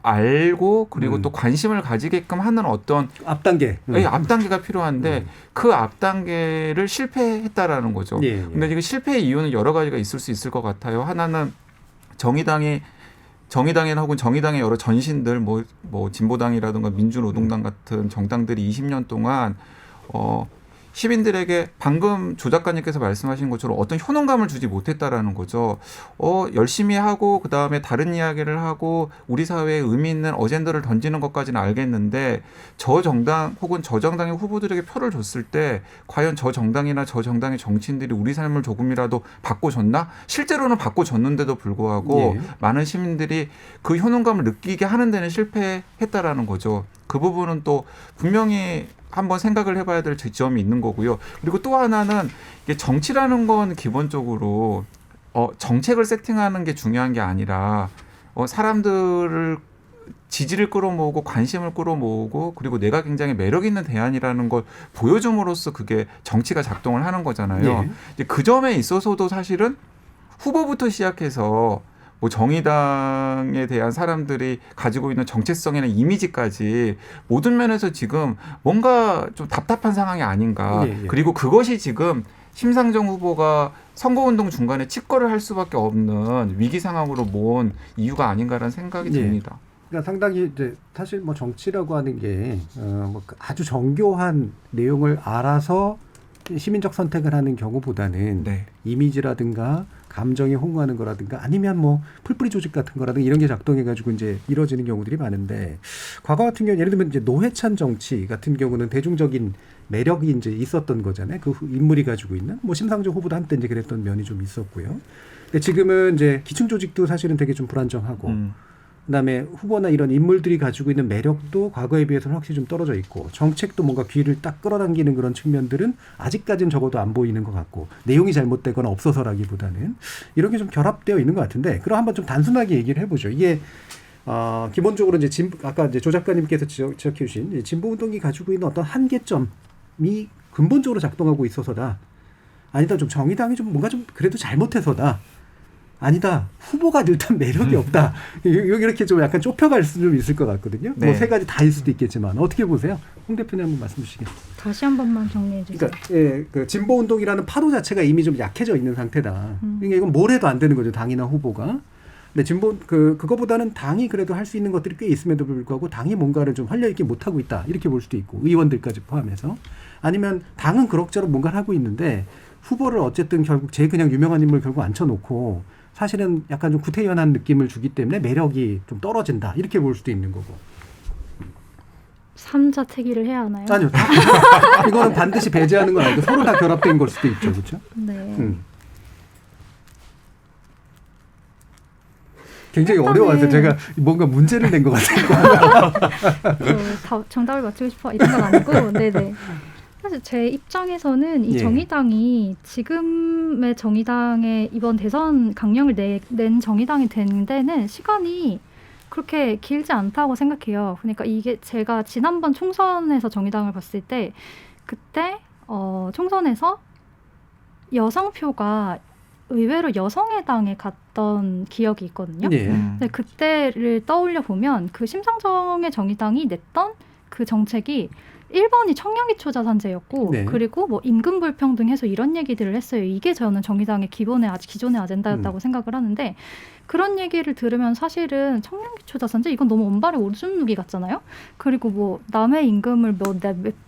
알고 그리고 또 관심을 가지게끔 하는 어떤 앞단계. 앞단계가 필요한데 그 앞단계를 실패했다라는 거죠. 근데 지금 실패의 이유는 여러 가지가 있을 수 있을 것 같아요. 하나는 정의당이나 혹은 정의당의 여러 전신들 뭐 진보당이라든가 민주노동당 같은 정당들이 20년 동안 시민들에게 방금 조 작가님께서 말씀하신 것처럼 어떤 효능감을 주지 못했다라는 거죠. 열심히 하고 그다음에 다른 이야기를 하고 우리 사회에 의미 있는 어젠다를 던지는 것까지는 알겠는데 저 정당 혹은 저 정당의 후보들에게 표를 줬을 때 과연 저 정당이나 저 정당의 정치인들이 우리 삶을 조금이라도 바꿔줬나? 실제로는 바꿔줬는데도 불구하고 많은 시민들이 그 효능감을 느끼게 하는 데는 실패했다라는 거죠. 그 부분은 또 분명히 한번 생각을 해봐야 될 지점이 있는 거고요. 그리고 또 하나는 이게 정치라는 건 기본적으로 정책을 세팅하는 게 중요한 게 아니라 사람들을 지지를 끌어모으고 관심을 끌어모으고 그리고 내가 굉장히 매력 있는 대안이라는 걸 보여줌으로써 그게 정치가 작동을 하는 거잖아요. 이제 그 점에 있어서도 사실은 후보부터 시작해서 뭐 정의당에 대한 사람들이 가지고 있는 정체성이나 이미지까지 모든 면에서 지금 뭔가 좀 답답한 상황이 아닌가. 그리고 그것이 지금 심상정 후보가 선거운동 중간에 직거를 할 수밖에 없는 위기 상황으로 모은 이유가 아닌가라는 생각이 듭니다. 그러니까 상당히 이제 사실 뭐 정치라고 하는 게 뭐 아주 정교한 내용을 알아서 시민적 선택을 하는 경우보다는 이미지라든가 감정에 호응하는 거라든가 아니면 뭐 풀뿌리 조직 같은 거라든가 이런 게 작동해가지고 이제 이루어지는 경우들이 많은데 과거 같은 경우 예를 들면 이제 노회찬 정치 같은 경우는 대중적인 매력이 이제 있었던 거잖아요. 그 인물이 가지고 있는 뭐 심상정 후보도 한때 이제 그랬던 면이 좀 있었고요. 근데 지금은 이제 기층 조직도 사실은 되게 좀 불안정하고 그다음에 후보나 이런 인물들이 가지고 있는 매력도 과거에 비해서는 확실히 좀 떨어져 있고 정책도 뭔가 귀를 딱 끌어당기는 그런 측면들은 아직까지는 적어도 안 보이는 것 같고 내용이 잘못되거나 없어서라기보다는 이런 게 좀 결합되어 있는 것 같은데 그럼 한번 좀 단순하게 얘기를 해보죠. 이게 기본적으로 이제 아까 이제 조 작가님께서 지적해 주신 진보운동이 가지고 있는 어떤 한계점이 근본적으로 작동하고 있어서다. 아니다 좀 정의당이 좀 뭔가 좀 그래도 잘못해서다. 아니다 후보가 일단 매력이 없다. 이렇게 좀 약간 좁혀갈 수 좀 있을 것 같거든요. 네. 뭐 세 가지 다일 수도 있겠지만 어떻게 보세요? 홍 대표님 한번 말씀 주시겠어요? 다시 한 번만 정리해 주세요. 그러니까 그 진보 운동이라는 파도 자체가 이미 좀 약해져 있는 상태다. 그러니까 이건 뭘 해도 안 되는 거죠. 당이나 후보가. 근데 진보 그거보다는 당이 그래도 할 수 있는 것들이 꽤 있음에도 불구하고 당이 뭔가를 좀 활력 있게 못 하고 있다. 이렇게 볼 수도 있고 의원들까지 포함해서 아니면 당은 그럭저럭 뭔가를 하고 있는데 후보를 어쨌든 결국 제일 그냥 유명한 인물 결국 앉혀놓고 사실은 약간 좀 구태연한 느낌을 주기 때문에 매력이 좀 떨어진다. 이렇게 볼 수도 있는 거고. 삼자 태기를 해야 하나요? 아니요. 이거는 반드시 배제하는 건 아니고 서로 다 결합된 걸 수도 있죠. 그렇죠? 네. 굉장히 일단은- 어려워서 제가 뭔가 문제를 낸 것 같아요. 정답을 맞추고 싶어 이런 건 아니고, 네네. 사실 제 입장에서는 이 예. 정의당이 지금의 정의당의 이번 대선 강령을 낸 정의당이 된 데는 시간이 그렇게 길지 않다고 생각해요. 그러니까 이게 제가 지난번 총선에서 정의당을 봤을 때 그때 총선에서 여성표가 의외로 여성의당에 갔던 기억이 있거든요. 예. 근데 그때를 떠올려 보면 그 심상정의 정의당이 냈던 그 정책이 1번이 청년기초자산제였고 네. 그리고 뭐 임금 불평등해서 이런 얘기들을 했어요. 이게 저는 정의당의 기존의 아젠다였다고 생각을 하는데 그런 얘기를 들으면 사실은 청년기초자산제 이건 너무 온발의 오줌누기 같잖아요. 그리고 뭐 남의 임금을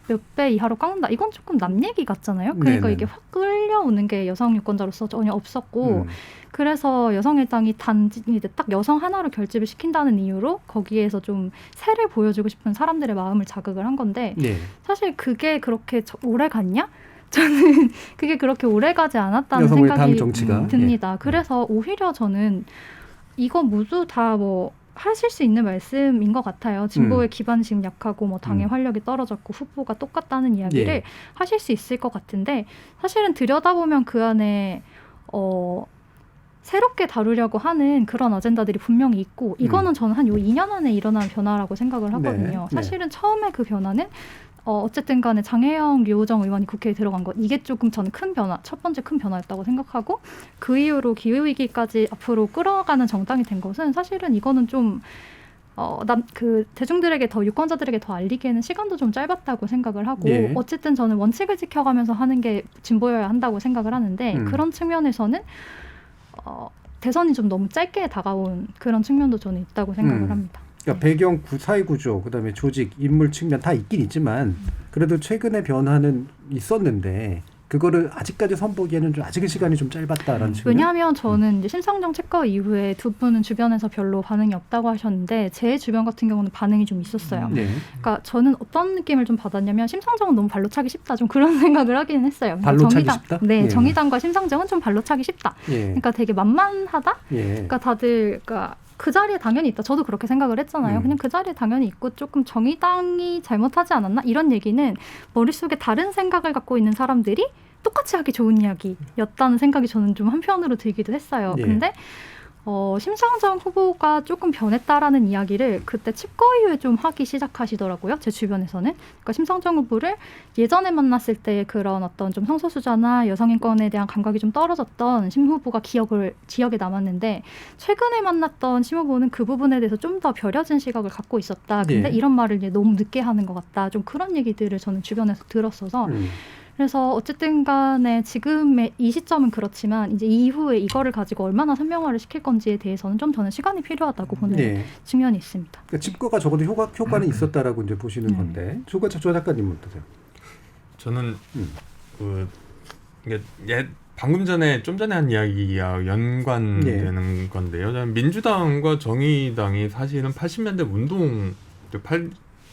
몇 배 이하로 깎는다. 이건 조금 남 얘기 같잖아요. 그러니까 네네. 이게 확 끌려오는 게 여성 유권자로서 전혀 없었고 그래서 여성일당이 단지 이제 딱 여성 하나로 결집을 시킨다는 이유로 거기에서 좀 새를 보여주고 싶은 사람들의 마음을 자극을 한 건데 예. 사실 그게 그렇게 오래 갔냐? 저는 그게 그렇게 오래 가지 않았다는 여성의 당 생각이 정치가 듭니다. 그래서 오히려 저는 이거 모두 다 뭐 하실 수 있는 말씀인 것 같아요. 진보의 기반이 지금 약하고 뭐 당의 활력이 떨어졌고 후보가 똑같다는 이야기를 예. 하실 수 있을 것 같은데 사실은 들여다보면 그 안에 새롭게 다루려고 하는 그런 어젠다들이 분명히 있고 이거는 저는 한 요 2년 안에 일어난 변화라고 생각을 하거든요. 네. 사실은 처음에 그 변화는 어쨌든 간에 장혜영, 류호정 의원이 국회에 들어간 것 이게 조금 저는 큰 변화, 첫 번째 큰 변화였다고 생각하고 그 이후로 기후위기까지 앞으로 끌어가는 정당이 된 것은 사실은 이거는 좀 대중들에게 더 유권자들에게 더 알리기에는 시간도 좀 짧았다고 생각을 하고 예. 어쨌든 저는 원칙을 지켜가면서 하는 게 진보여야 한다고 생각을 하는데 그런 측면에서는 대선이 좀 너무 짧게 다가온 그런 측면도 저는 있다고 생각을 합니다. 그러니까 배경, 사회 구조, 그다음에 조직, 인물 측면 다 있긴 있지만 그래도 최근의 변화는 있었는데 그거를 아직까지 선보기에는 좀 아직은 시간이 좀 짧았다라는 측면. 왜냐하면 저는 이제 심상정 책거 이후에 두 분은 주변에서 별로 반응이 없다고 하셨는데 제 주변 같은 경우는 반응이 좀 있었어요. 네. 그러니까 저는 어떤 느낌을 좀 받았냐면 심상정은 너무 발로 차기 쉽다 좀 그런 생각을 하긴 했어요. 발로 차기 쉽다? 네, 예. 정의당과 심상정은 좀 발로 차기 쉽다. 예. 그러니까 되게 만만하다. 예. 그러니까 다들 그 자리에 당연히 있다. 저도 그렇게 생각을 했잖아요. 그냥 그 자리에 당연히 있고 조금 정의당이 잘못하지 않았나 이런 얘기는 머릿속에 다른 생각을 갖고 있는 사람들이 똑같이 하기 좋은 이야기였다는 생각이 저는 좀 한편으로 들기도 했어요. 예. 근데 심상정 후보가 조금 변했다라는 이야기를 그때 칩거 이후에 좀 하기 시작하시더라고요. 제 주변에서는. 그러니까 심상정 후보를 예전에 만났을 때 그런 어떤 좀 성소수자나 여성인권에 대한 감각이 좀 떨어졌던 심 후보가 기억에 남았는데 최근에 만났던 심 후보는 그 부분에 대해서 좀 더 벼려진 시각을 갖고 있었다. 근데 예. 이런 말을 이제 너무 늦게 하는 것 같다. 좀 그런 얘기들을 저는 주변에서 들었어서 그래서 어쨌든 간에 지금의 이 시점은 그렇지만 이제 이후에 이거를 가지고 얼마나 선명화를 시킬 건지에 대해서는 좀 저는 시간이 필요하다고 보는 네. 측면이 있습니다. 그러니까 집거가 적어도 효과는 있었다라고 이제 보시는 건데 조 작가님은 어떠세요? 저는 이게 방금 전에 좀 전에 한 이야기와 연관되는 건데요. 저는 민주당과 정의당이 사실은 80년대 운동,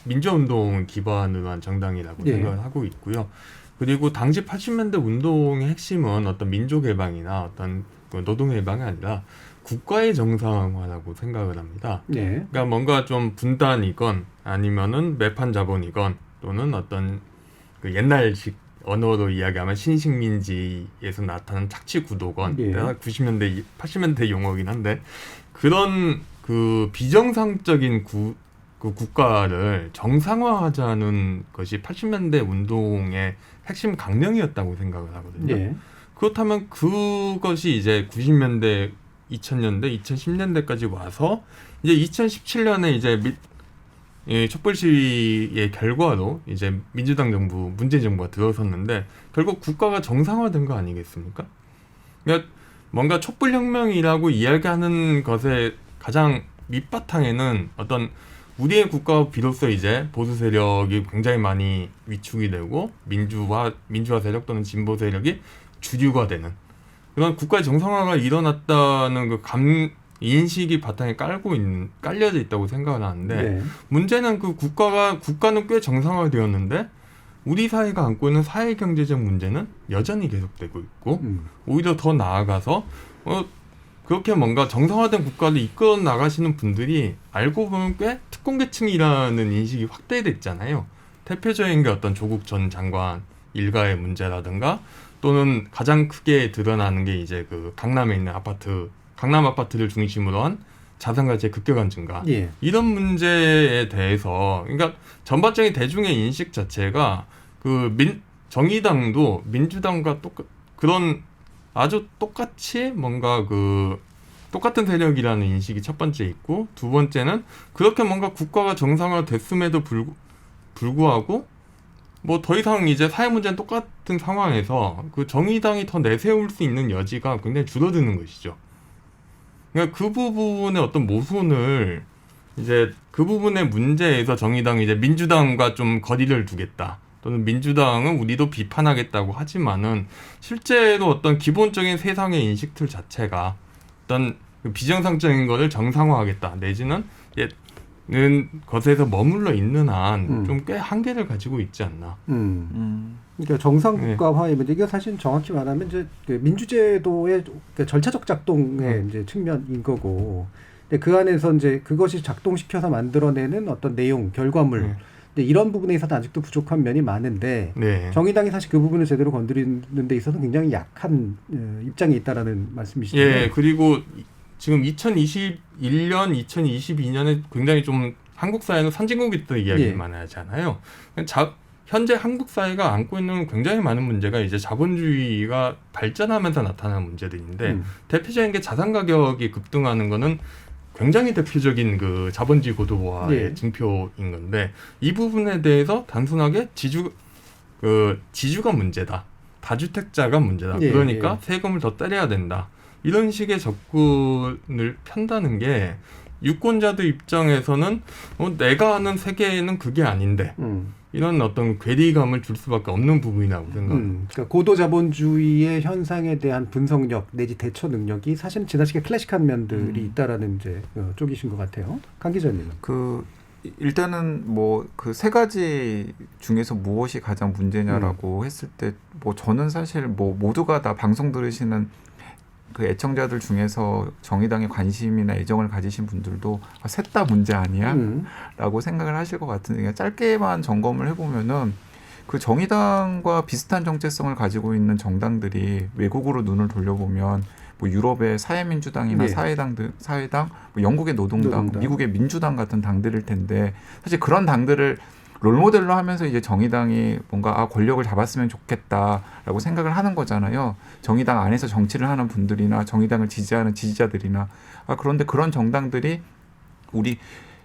민주운동 기반으로 한 정당이라고 예. 생각을 하고 있고요. 그리고 당시 80년대 운동의 핵심은 어떤 민족해방이나 어떤 노동해방이 아니라 국가의 정상화라고 생각을 합니다. 네. 그러니까 뭔가 좀 분단이건 아니면은 매판 자본이건 또는 어떤 그 옛날식 언어로 이야기하면 신식민지에서 나타난 착취 구도건 예. 90년대, 80년대 용어긴 한데 그런 그 비정상적인 그 국가를 정상화하자는 것이 80년대 운동의 핵심 강령이었다고 생각을 하거든요. 예. 그렇다면 그것이 이제 90년대, 2000년대, 2010년대까지 와서 이제 2017년에 이제 촛불 시위의 결과로 이제 민주당 정부, 문재인 정부가 들어섰는데 결국 국가가 정상화된 거 아니겠습니까? 그러니까 뭔가 촛불혁명이라고 이야기하는 것의 가장 밑바탕에는 어떤 우리의 국가가 비로소 이제 보수 세력이 굉장히 많이 위축이 되고 민주화 세력 또는 진보 세력이 주류가 되는 그런 국가의 정상화가 일어났다는 그 인식이 바탕에 깔려져 있다고 생각을 하는데 네. 문제는 그 국가는 꽤 정상화되었는데 우리 사회가 안고 있는 사회 경제적 문제는 여전히 계속되고 있고 오히려 더 나아가서 그렇게 뭔가 정상화된 국가를 이끌어 나가시는 분들이 알고 보면 꽤 특권계층이라는 인식이 확대됐잖아요. 대표적인 게 어떤 조국 전 장관 일가의 문제라든가 또는 가장 크게 드러나는 게 이제 그 강남에 있는 강남 아파트를 중심으로 한 자산가치의 급격한 증가. 예. 이런 문제에 대해서 그러니까 전반적인 대중의 인식 자체가 정의당도 민주당과 그런 아주 똑같이 뭔가 똑같은 세력이라는 인식이 첫 번째 있고 두 번째는 그렇게 뭔가 국가가 정상화됐음에도 불구하고 뭐 더 이상 이제 사회 문제는 똑같은 상황에서 그 정의당이 더 내세울 수 있는 여지가 굉장히 줄어드는 것이죠. 그러니까 그 부분의 어떤 모순을 이제 그 부분의 문제에서 정의당이 이제 민주당과 좀 거리를 두겠다. 또는 민주당은 우리도 비판하겠다고 하지만은 실제로 어떤 기본적인 세상의 인식들 자체가 어떤 비정상적인 것을 정상화하겠다 내지는 것에서 머물러 있는 한 좀 꽤 한계를 가지고 있지 않나. 그러니까 정상국가화의 문제 이게 사실 정확히 말하면 이제 그 민주제도의 절차적 작동의 이제 측면인 거고, 근데 그 안에서 이제 그것이 작동시켜서 만들어내는 어떤 내용, 결과물. 근데 이런 부분에 있어서 아직도 부족한 면이 많은데 네. 정의당이 사실 그 부분을 제대로 건드리는 데 있어서 굉장히 약한 입장이 있다라는 말씀이시죠. 예, 그리고 지금 2021년, 2022년에 굉장히 좀 한국 사회는 선진국이다 이야기를 많이 하잖아요. 현재 한국 사회가 안고 있는 굉장히 많은 문제가 이제 자본주의가 발전하면서 나타나는 문제들인데 대표적인 게 자산 가격이 급등하는 거는 굉장히 대표적인 그 자본주의 고도화의 징표인 건데 이 부분에 대해서 단순하게 지주가 문제다. 다주택자가 문제다. 그러니까 세금을 더 때려야 된다. 이런 식의 접근을 편다는 게 유권자들 입장에서는 내가 아는 세계는 그게 아닌데 이런 어떤 괴리감을 줄 수밖에 없는 부분이라고 생각합니다. 그러니까 고도 자본주의의 현상에 대한 분석력 내지 대처 능력이 사실은 지나치게 클래식한 면들이 있다라는 이제 쪽이신 것 같아요. 강 기자님은. 일단은 뭐 그 세 가지 중에서 무엇이 가장 문제냐라고 했을 때 뭐 저는 사실 뭐 모두가 다 방송 들으시는 그 애청자들 중에서 정의당에 관심이나 애정을 가지신 분들도 셋 다 문제 아니야? 라고 생각을 하실 것 같은데 그냥 짧게만 점검을 해보면은 그 정의당과 비슷한 정체성을 가지고 있는 정당들이 외국으로 눈을 돌려보면 뭐 유럽의 사회민주당이나 사회당, 뭐 영국의 노동당, 미국의 민주당 같은 당들일 텐데 사실 그런 당들을 롤모델로 하면서 이제 정의당이 뭔가 권력을 잡았으면 좋겠다라고 생각을 하는 거잖아요. 정의당 안에서 정치를 하는 분들이나 정의당을 지지하는 지지자들이나 그런데 그런 정당들이 우리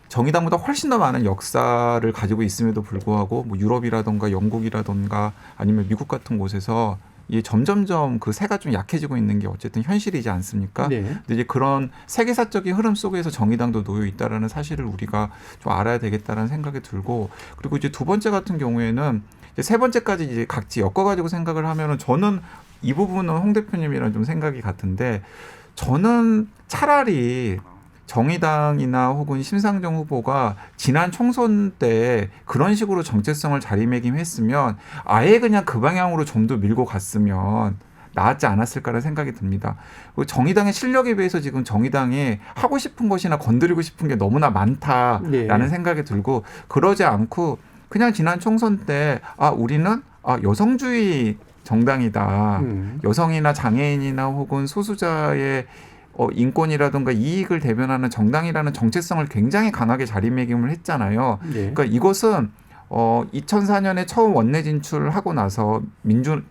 정의당보다 훨씬 더 많은 역사를 가지고 있음에도 불구하고 뭐 유럽이라던가 영국이라던가 아니면 미국 같은 곳에서 이게 점점점 그 세가 좀 약해지고 있는 게 어쨌든 현실이지 않습니까? 근데 이제 그런 세계사적인 흐름 속에서 정의당도 놓여 있다라는 사실을 우리가 좀 알아야 되겠다라는 생각이 들고 그리고 이제 두 번째 같은 경우에는 이제 세 번째까지 이제 각지 엮어가지고 생각을 하면은 저는 이 부분은 홍 대표님이랑 좀 생각이 같은데 저는 차라리 정의당이나 혹은 심상정 후보가 지난 총선 때 그런 식으로 정체성을 자리매김했으면 아예 그냥 그 방향으로 좀 더 밀고 갔으면 나았지 않았을까라는 생각이 듭니다. 정의당의 실력에 비해서 지금 정의당이 하고 싶은 것이나 건드리고 싶은 게 너무나 많다라는 생각이 들고 그러지 않고 그냥 지난 총선 때 우리는 여성주의 정당이다. 여성이나 장애인이나 혹은 소수자의 인권이라든가 이익을 대변하는 정당이라는 정체성을 굉장히 강하게 자리매김을 했잖아요. 그러니까 이것은 2004년에 처음 원내 진출하고 나서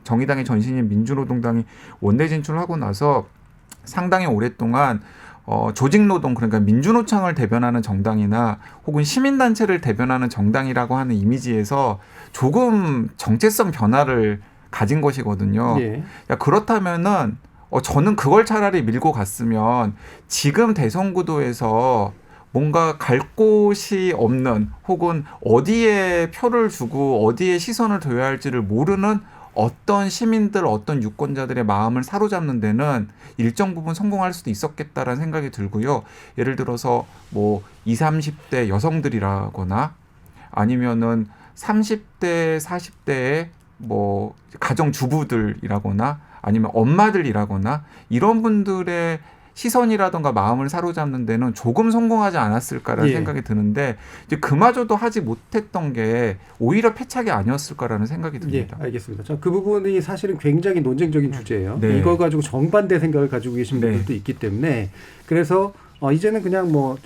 정의당의 전신인 민주노동당이 원내 진출하고 나서 상당히 오랫동안 조직노동 그러니까 민주노총을 대변하는 정당이나 혹은 시민단체를 대변하는 정당이라고 하는 이미지에서 조금 정체성 변화를 가진 것이거든요. 예. 야, 그렇다면은 저는 그걸 차라리 밀고 갔으면 지금 대선 구도에서 뭔가 갈 곳이 없는 혹은 어디에 표를 주고 어디에 시선을 둬야 할지를 모르는 어떤 시민들, 어떤 유권자들의 마음을 사로잡는 데는 일정 부분 성공할 수도 있었겠다라는 생각이 들고요. 예를 들어서 뭐 20, 30대 여성들이라거나 아니면은 30대, 40대의 뭐 가정주부들이라거나 아니면 엄마들이라거나 이런 분들의 시선이라던가 마음을 사로잡는 데는 조금 성공하지 않았을까라는 생각이 드는데 이제 그마저도 하지 못했던 게 오히려 패착이 아니었을까라는 생각이 듭니다. 예, 알겠습니다. 그 부분이 사실은 굉장히 논쟁적인 주제예요. 네. 이걸 가지고 정반대 생각을 가지고 계신 분들도 있기 때문에 그래서 이제는 그냥 뭐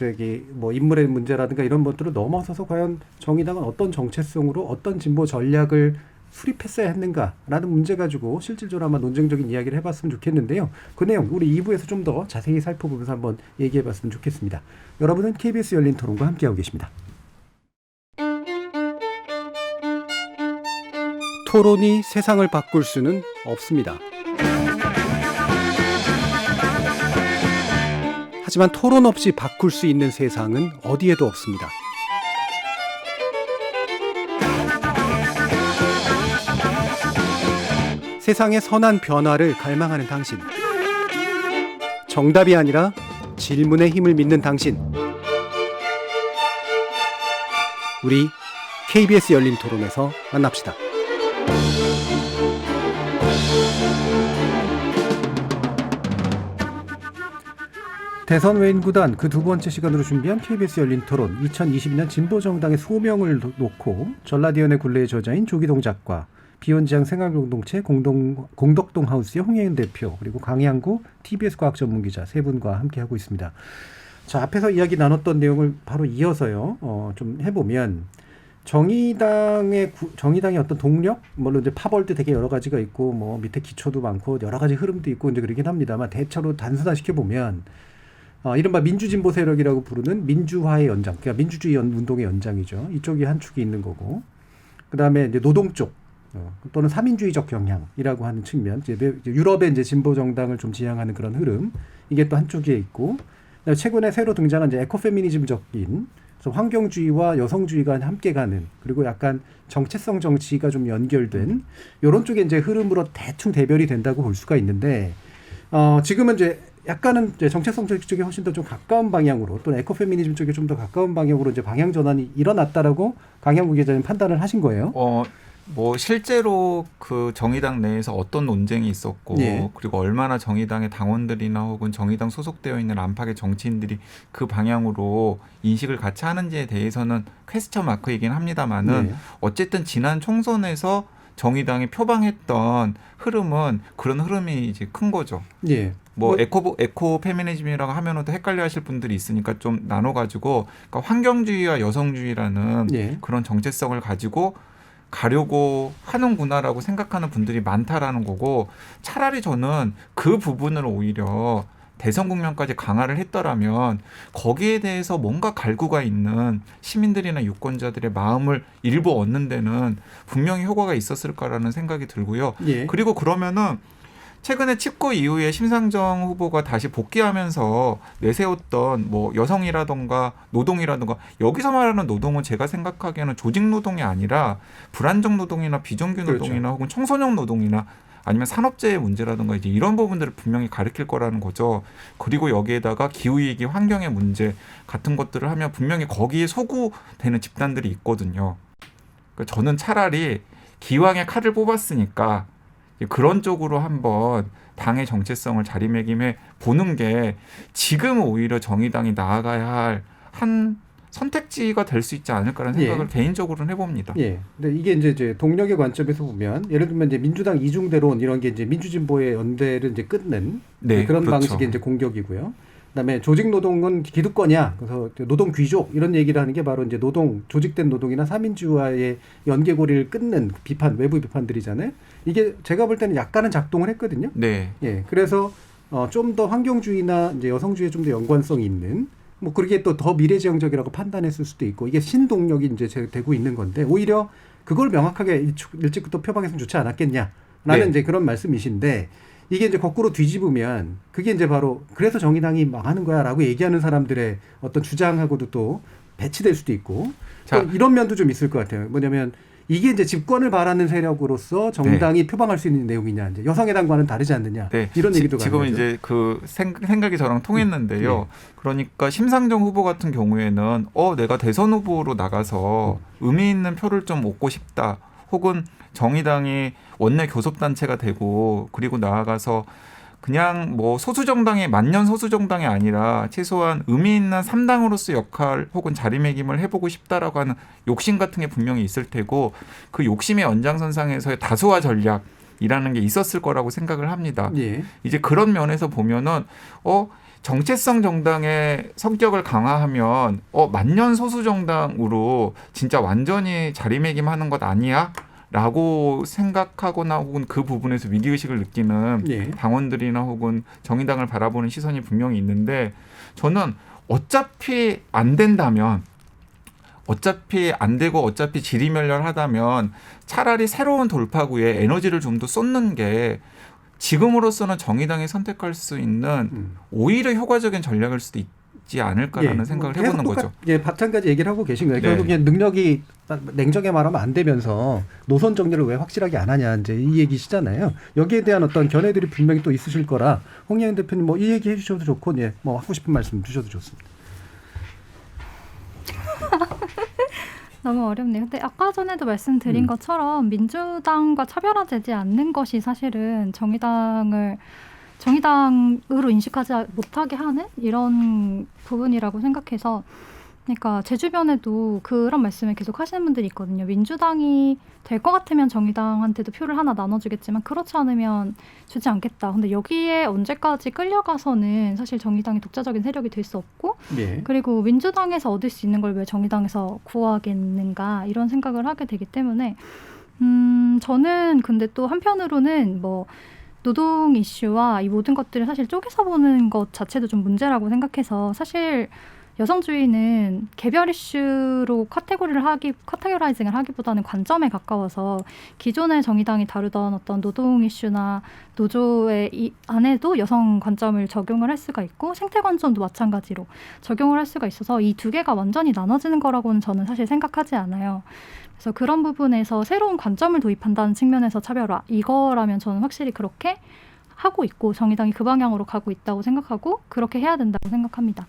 인물의 문제라든가 이런 것들을 넘어서서 과연 정의당은 어떤 정체성으로 어떤 진보 전략을 수립했어야 했는가라는 문제 가지고 실질적으로 한번 논쟁적인 이야기를 해봤으면 좋겠는데요. 그 내용 우리 2부에서 좀 더 자세히 살펴보면서 한번 얘기해봤으면 좋겠습니다. 여러분은 KBS 열린 토론과 함께하고 계십니다. 토론이 세상을 바꿀 수는 없습니다. 하지만 토론 없이 바꿀 수 있는 세상은 어디에도 없습니다. 세상의 선한 변화를 갈망하는 당신. 정답이 아니라 질문의 힘을 믿는 당신. 우리 KBS 열린 토론에서 만납시다. 대선 외인 구단 그 두 번째 시간으로 준비한 KBS 열린 토론 2022년 진보정당의 소명을 놓고 전라디언의 굴레의 저자인 조기동 작가 비혼지향 생활공동체 공덕동 하우스의 홍혜은 대표 그리고 강양구 TBS 과학전문기자 세 분과 함께하고 있습니다. 자, 앞에서 이야기 나눴던 내용을 바로 이어서요. 좀 해보면 정의당의 어떤 동력, 물론 이제 파벌도 되게 여러 가지가 있고 뭐 밑에 기초도 많고 여러 가지 흐름도 있고 이제 그러긴 합니다만 대체로 단순화시켜 보면 이른바 민주진보 세력이라고 부르는 민주화의 연장, 그러니까 민주주의 운동의 연장이죠. 이쪽이 한 축이 있는 거고, 그 다음에 이제 노동 쪽 또는 사민주의적 경향이라고 하는 측면, 이제 유럽의 이제 진보 정당을 좀 지향하는 그런 흐름, 이게 또 한쪽에 있고, 최근에 새로 등장한 이제 에코페미니즘적인 그래서 환경주의와 여성주의가 함께 가는 그리고 약간 정체성 정치가 좀 연결된 이런 쪽에 이제 흐름으로 대충 대별이 된다고 볼 수가 있는데 지금은 이제 약간은 이제 정체성 정치 쪽에 훨씬 더 좀 가까운 방향으로 또는 에코페미니즘 쪽에 좀 더 가까운 방향으로 이제 방향 전환이 일어났다라고 강양구 기자님 판단을 하신 거예요? 뭐 실제로 그 정의당 내에서 어떤 논쟁이 있었고 그리고 얼마나 정의당의 당원들이나 혹은 정의당 소속되어 있는 안팎의 정치인들이 그 방향으로 인식을 같이 하는지에 대해서는 퀘스천 마크이긴 합니다만은 어쨌든 지난 총선에서 정의당이 표방했던 흐름은 그런 흐름이 이제 큰 거죠. 뭐 에코 페미니즘이라고 하면은 또 헷갈려하실 분들이 있으니까 좀 나눠가지고 그러니까 환경주의와 여성주의라는 그런 정체성을 가지고 가려고 하는구나라고 생각하는 분들이 많다라는 거고 차라리 저는 그 부분을 오히려 대선 국면까지 강화를 했더라면 거기에 대해서 뭔가 갈구가 있는 시민들이나 유권자들의 마음을 일부 얻는 데는 분명히 효과가 있었을 거라는 생각이 들고요. 그리고 그러면은 최근에 칩고 이후에 심상정 후보가 다시 복귀하면서 내세웠던 뭐 여성이라던가 노동이라던가 여기서 말하는 노동은 제가 생각하기에는 조직 노동이 아니라 불안정 노동이나 비정규 노동이나 혹은 청소년 노동이나 아니면 산업재해 문제라든가 이제 이런 부분들을 분명히 가리킬 거라는 거죠. 그리고 여기에다가 기후위기, 환경의 문제 같은 것들을 하면 분명히 거기에 소구되는 집단들이 있거든요. 그러니까 저는 차라리 기왕에 칼을 뽑았으니까 그런 쪽으로 한번 당의 정체성을 자리매김해 보는 게 지금 오히려 정의당이 나아가야 할 한 선택지가 될 수 있지 않을까라는 생각을 개인적으로는 해봅니다. 근데 이게 이제 동력의 관점에서 보면 예를 들면 이제 민주당 이중대론 이런 게 이제 민주진보의 연대를 이제 끊는 그런 방식의 이제 공격이고요. 그다음에 조직 노동은 기득권이야. 그래서 노동 귀족 이런 얘기를 하는 게 바로 이제 노동 조직된 노동이나 삼인주의와의 연계고리를 끊는 비판, 외부 비판들이잖아요. 이게 제가 볼 때는 약간은 작동을 했거든요. 네. 예, 그래서 좀 더 환경주의나 이제 여성주의에 좀 더 연관성이 있는 뭐 그게 또 더 미래지향적이라고 판단했을 수도 있고 이게 신동력이 이제 되고 있는 건데 오히려 그걸 명확하게 일찍부터 표방했으면 좋지 않았겠냐라는 네. 이제 그런 말씀이신데. 이게 이제 거꾸로 뒤집으면 그게 이제 바로 그래서 정의당이 망하는 거야라고 얘기하는 사람들의 어떤 주장하고도 또 배치될 수도 있고 자, 또 이런 면도 좀 있을 것 같아요. 뭐냐면 이게 이제 집권을 바라는 세력으로서 정당이 표방할 수 있는 내용이냐, 이제 여성의당과는 다르지 않느냐 네. 이런 얘기도 지금 가능하죠. 이제 그 생각이 저랑 통했는데요. 그러니까 심상정 후보 같은 경우에는 내가 대선 후보로 나가서 의미 있는 표를 좀 얻고 싶다. 혹은 정의당이 원내 교섭단체가 되고 그리고 나아가서 그냥 뭐 소수정당의 만년 소수정당이 아니라 최소한 의미 있는 3당으로서 역할 혹은 자리매김을 해보고 싶다라고 하는 욕심 같은 게 분명히 있을 테고 그 욕심의 연장선상에서의 다수화 전략이라는 게 있었을 거라고 생각을 합니다. 예. 이제 그런 면에서 보면은 정체성 정당의 성격을 강화하면 만년 소수 정당으로 진짜 완전히 자리매김하는 것 아니야? 라고 생각하거나 혹은 그 부분에서 위기의식을 느끼는 예. 당원들이나 혹은 정의당을 바라보는 시선이 분명히 있는데 저는 어차피 안 된다면 어차피 안 되고 어차피 지리멸렬하다면 차라리 새로운 돌파구에 에너지를 좀 더 쏟는 게 지금으로서는 정의당이 선택할 수 있는 오히려 효과적인 전략일 수도 있지 않을까라는 생각을 해보는 거죠. 예, 마찬가지 얘기를 하고 계신 거예요. 네. 결국 그냥 능력이 냉정하게 말하면 안 되면서 노선 정리를 왜 확실하게 안 하냐 이제 이 얘기시잖아요. 여기에 대한 어떤 견해들이 분명히 또 있으실 거라 홍영인 대표님 뭐 이 얘기 해주셔도 좋고, 예, 뭐 하고 싶은 말씀 주셔도 좋습니다. 너무 어렵네요. 근데 아까 전에도 말씀드린 것처럼 민주당과 차별화되지 않는 것이 사실은 정의당으로 인식하지 못하게 하는 이런 부분이라고 생각해서, 그러니까 제 주변에도 그런 말씀을 계속 하시는 분들이 있거든요. 민주당이 될 것 같으면 정의당한테도 표를 하나 나눠주겠지만 그렇지 않으면 주지 않겠다. 근데 여기에 언제까지 끌려가서는 사실 정의당이 독자적인 세력이 될 수 없고, 예. 그리고 민주당에서 얻을 수 있는 걸 왜 정의당에서 구하겠는가 이런 생각을 하게 되기 때문에 저는 근데 또 한편으로는 뭐 노동 이슈와 이 모든 것들을 사실 쪼개서 보는 것 자체도 좀 문제라고 생각해서, 사실 여성주의는 개별 이슈로 카테고라이징을 하기보다는 관점에 가까워서 기존의 정의당이 다루던 어떤 노동 이슈나 노조의 이 안에도 여성 관점을 적용을 할 수가 있고 생태 관점도 마찬가지로 적용을 할 수가 있어서 이 두 개가 완전히 나눠지는 거라고는 저는 사실 생각하지 않아요. 그래서 그런 부분에서 새로운 관점을 도입한다는 측면에서 차별화, 이거라면 저는 확실히 그렇게 하고 있고 정의당이 그 방향으로 가고 있다고 생각하고 그렇게 해야 된다고 생각합니다.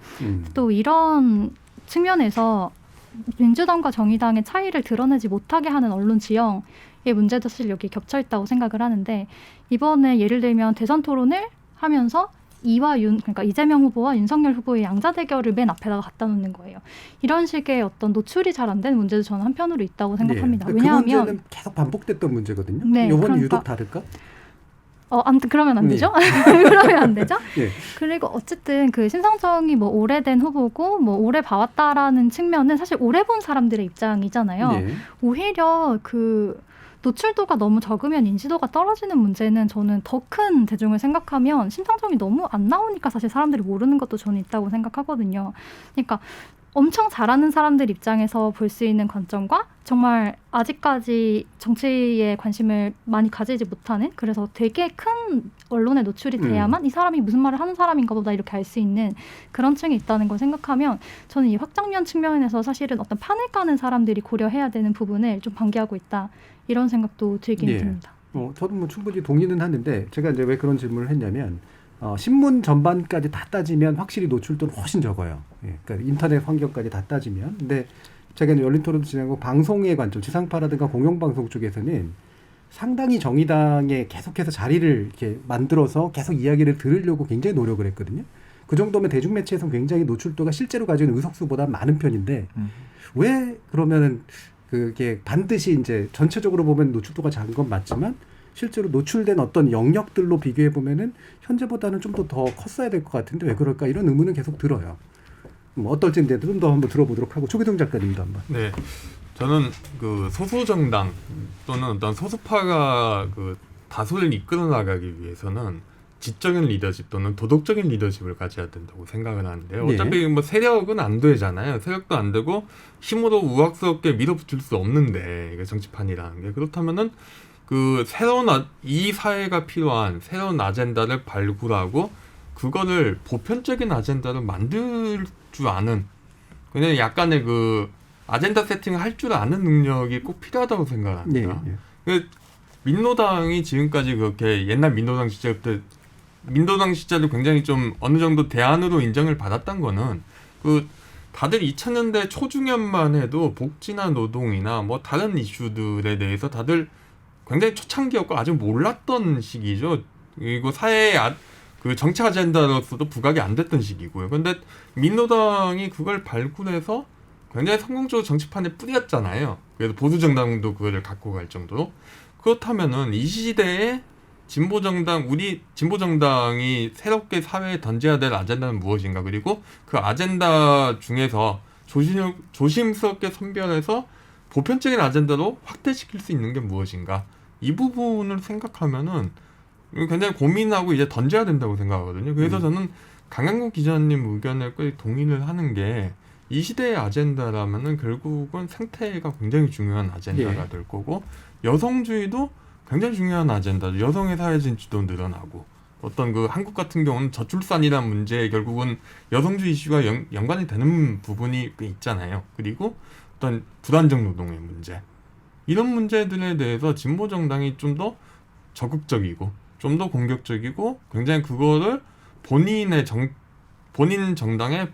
또 이런 측면에서 민주당과 정의당의 차이를 드러내지 못하게 하는 언론 지형의 문제도 사실 여기 겹쳐 있다고 생각을 하는데, 이번에 예를 들면 대선 토론을 하면서 그러니까 이재명 후보와 윤석열 후보의 양자 대결을 맨 앞에다가 갖다 놓는 거예요. 이런 식의 어떤 노출이 잘 안 되는 문제도 저는 한편으로 있다고 생각합니다. 예. 왜냐하면 그 문제는 계속 반복됐던 문제거든요. 네, 이번에 그러니까, 유독 다를까? 그러면 안 네. 되죠? 그러면 안 되죠? 예. 그리고 어쨌든 그 신상정이 뭐 오래된 후보고 뭐 오래 봐왔다라는 측면은 사실 오래 본 사람들의 입장이잖아요. 예. 오히려 그 노출도가 너무 적으면 인지도가 떨어지는 문제는 저는 더 큰 대중을 생각하면 신상정이 너무 안 나오니까 사실 사람들이 모르는 것도 저는 있다고 생각하거든요. 그러니까 엄청 잘하는 사람들 입장에서 볼 수 있는 관점과 정말 아직까지 정치에 관심을 많이 가지지 못하는, 그래서 되게 큰 언론에 노출이 돼야만 이 사람이 무슨 말을 하는 사람인가 보다 이렇게 알 수 있는 그런 층이 있다는 걸 생각하면 저는 이 확장면 측면에서 사실은 어떤 판을 까는 사람들이 고려해야 되는 부분을 좀 방기하고 있다, 이런 생각도 들긴 예. 듭니다. 저도 뭐 충분히 동의는 하는데 제가 이제 왜 그런 질문을 했냐면 신문 전반까지 다 따지면 확실히 노출도는 훨씬 적어요. 예, 그러니까 인터넷 환경까지 다 따지면. 근데 제가 열린 토론도 진행하고 방송의 관점, 지상파라든가 공영방송 쪽에서는 상당히 정의당에 계속해서 자리를 이렇게 만들어서 계속 이야기를 들으려고 굉장히 노력을 했거든요. 그 정도면 대중매체에서는 굉장히 노출도가 실제로 가지고 있는 의석수보다 많은 편인데 왜 그러면은 그게 반드시 이제 전체적으로 보면 노출도가 작은 건 맞지만 실제로 노출된 어떤 영역들로 비교해 보면은 현재보다는 좀 더 컸어야 될 것 같은데 왜 그럴까 이런 의문은 계속 들어요. 뭐 어떨지인데 좀 더 한번 들어보도록 하고 조기동 작가님도 한번. 네, 저는 그 소수 정당 또는 어떤 소수파가 그 다수를 이끌어 나가기 위해서는 지적인 리더십 또는 도덕적인 리더십을 가져야 된다고 생각을 하는데요. 어차피 뭐 세력은 안 되잖아요. 세력도 안 되고 힘으로 우악스럽게 밀어붙일 수 없는데 이게 정치판이라는 게 그렇다면은 그 새로운 이 사회가 필요한 새로운 아젠다를 발굴하고 그거를 보편적인 아젠다를 만들 줄 아는 그냥 약간의 그 아젠다 세팅을 할 줄 아는 능력이 꼭 필요하다고 생각합니다. 그 민노당이 지금까지 그렇게 옛날 민노당 시절을 굉장히 좀 어느 정도 대안으로 인정을 받았던 거는 그 다들 2000년대 초중반만 해도 복지나 노동이나 뭐 다른 이슈들에 대해서 다들 굉장히 초창기였고 아직 몰랐던 시기죠. 그리고 사회의 그 정치 아젠다로서도 부각이 안 됐던 시기고요. 그런데 민노당이 그걸 발굴해서 굉장히 성공적으로 정치판에 뿌렸잖아요. 그래서 보수 정당도 그거를 갖고 갈 정도로. 그렇다면은 이 시대에 우리 진보 정당이 새롭게 사회에 던져야 될 아젠다는 무엇인가? 그리고 그 아젠다 중에서 조심스럽게 선별해서 보편적인 아젠다로 확대시킬 수 있는 게 무엇인가? 이 부분을 생각하면은 굉장히 고민하고 이제 던져야 된다고 생각하거든요. 그래서 저는 강양구 기자님 의견에 거의 동의를 하는 게 이 시대의 아젠다라면은 결국은 생태가 굉장히 중요한 아젠다가 될 거고 여성주의도 굉장히 중요한 아젠다죠. 여성의 사회 진출도 늘어나고 어떤 그 한국 같은 경우는 저출산이라는 문제에 결국은 여성주의 이슈가 연관이 되는 부분이 꽤 있잖아요. 그리고 어떤 불안정 노동의 문제 이런 문제들에 대해서 진보 정당이 좀 더 적극적이고 좀 더 공격적이고 굉장히 그거를 본인 정당의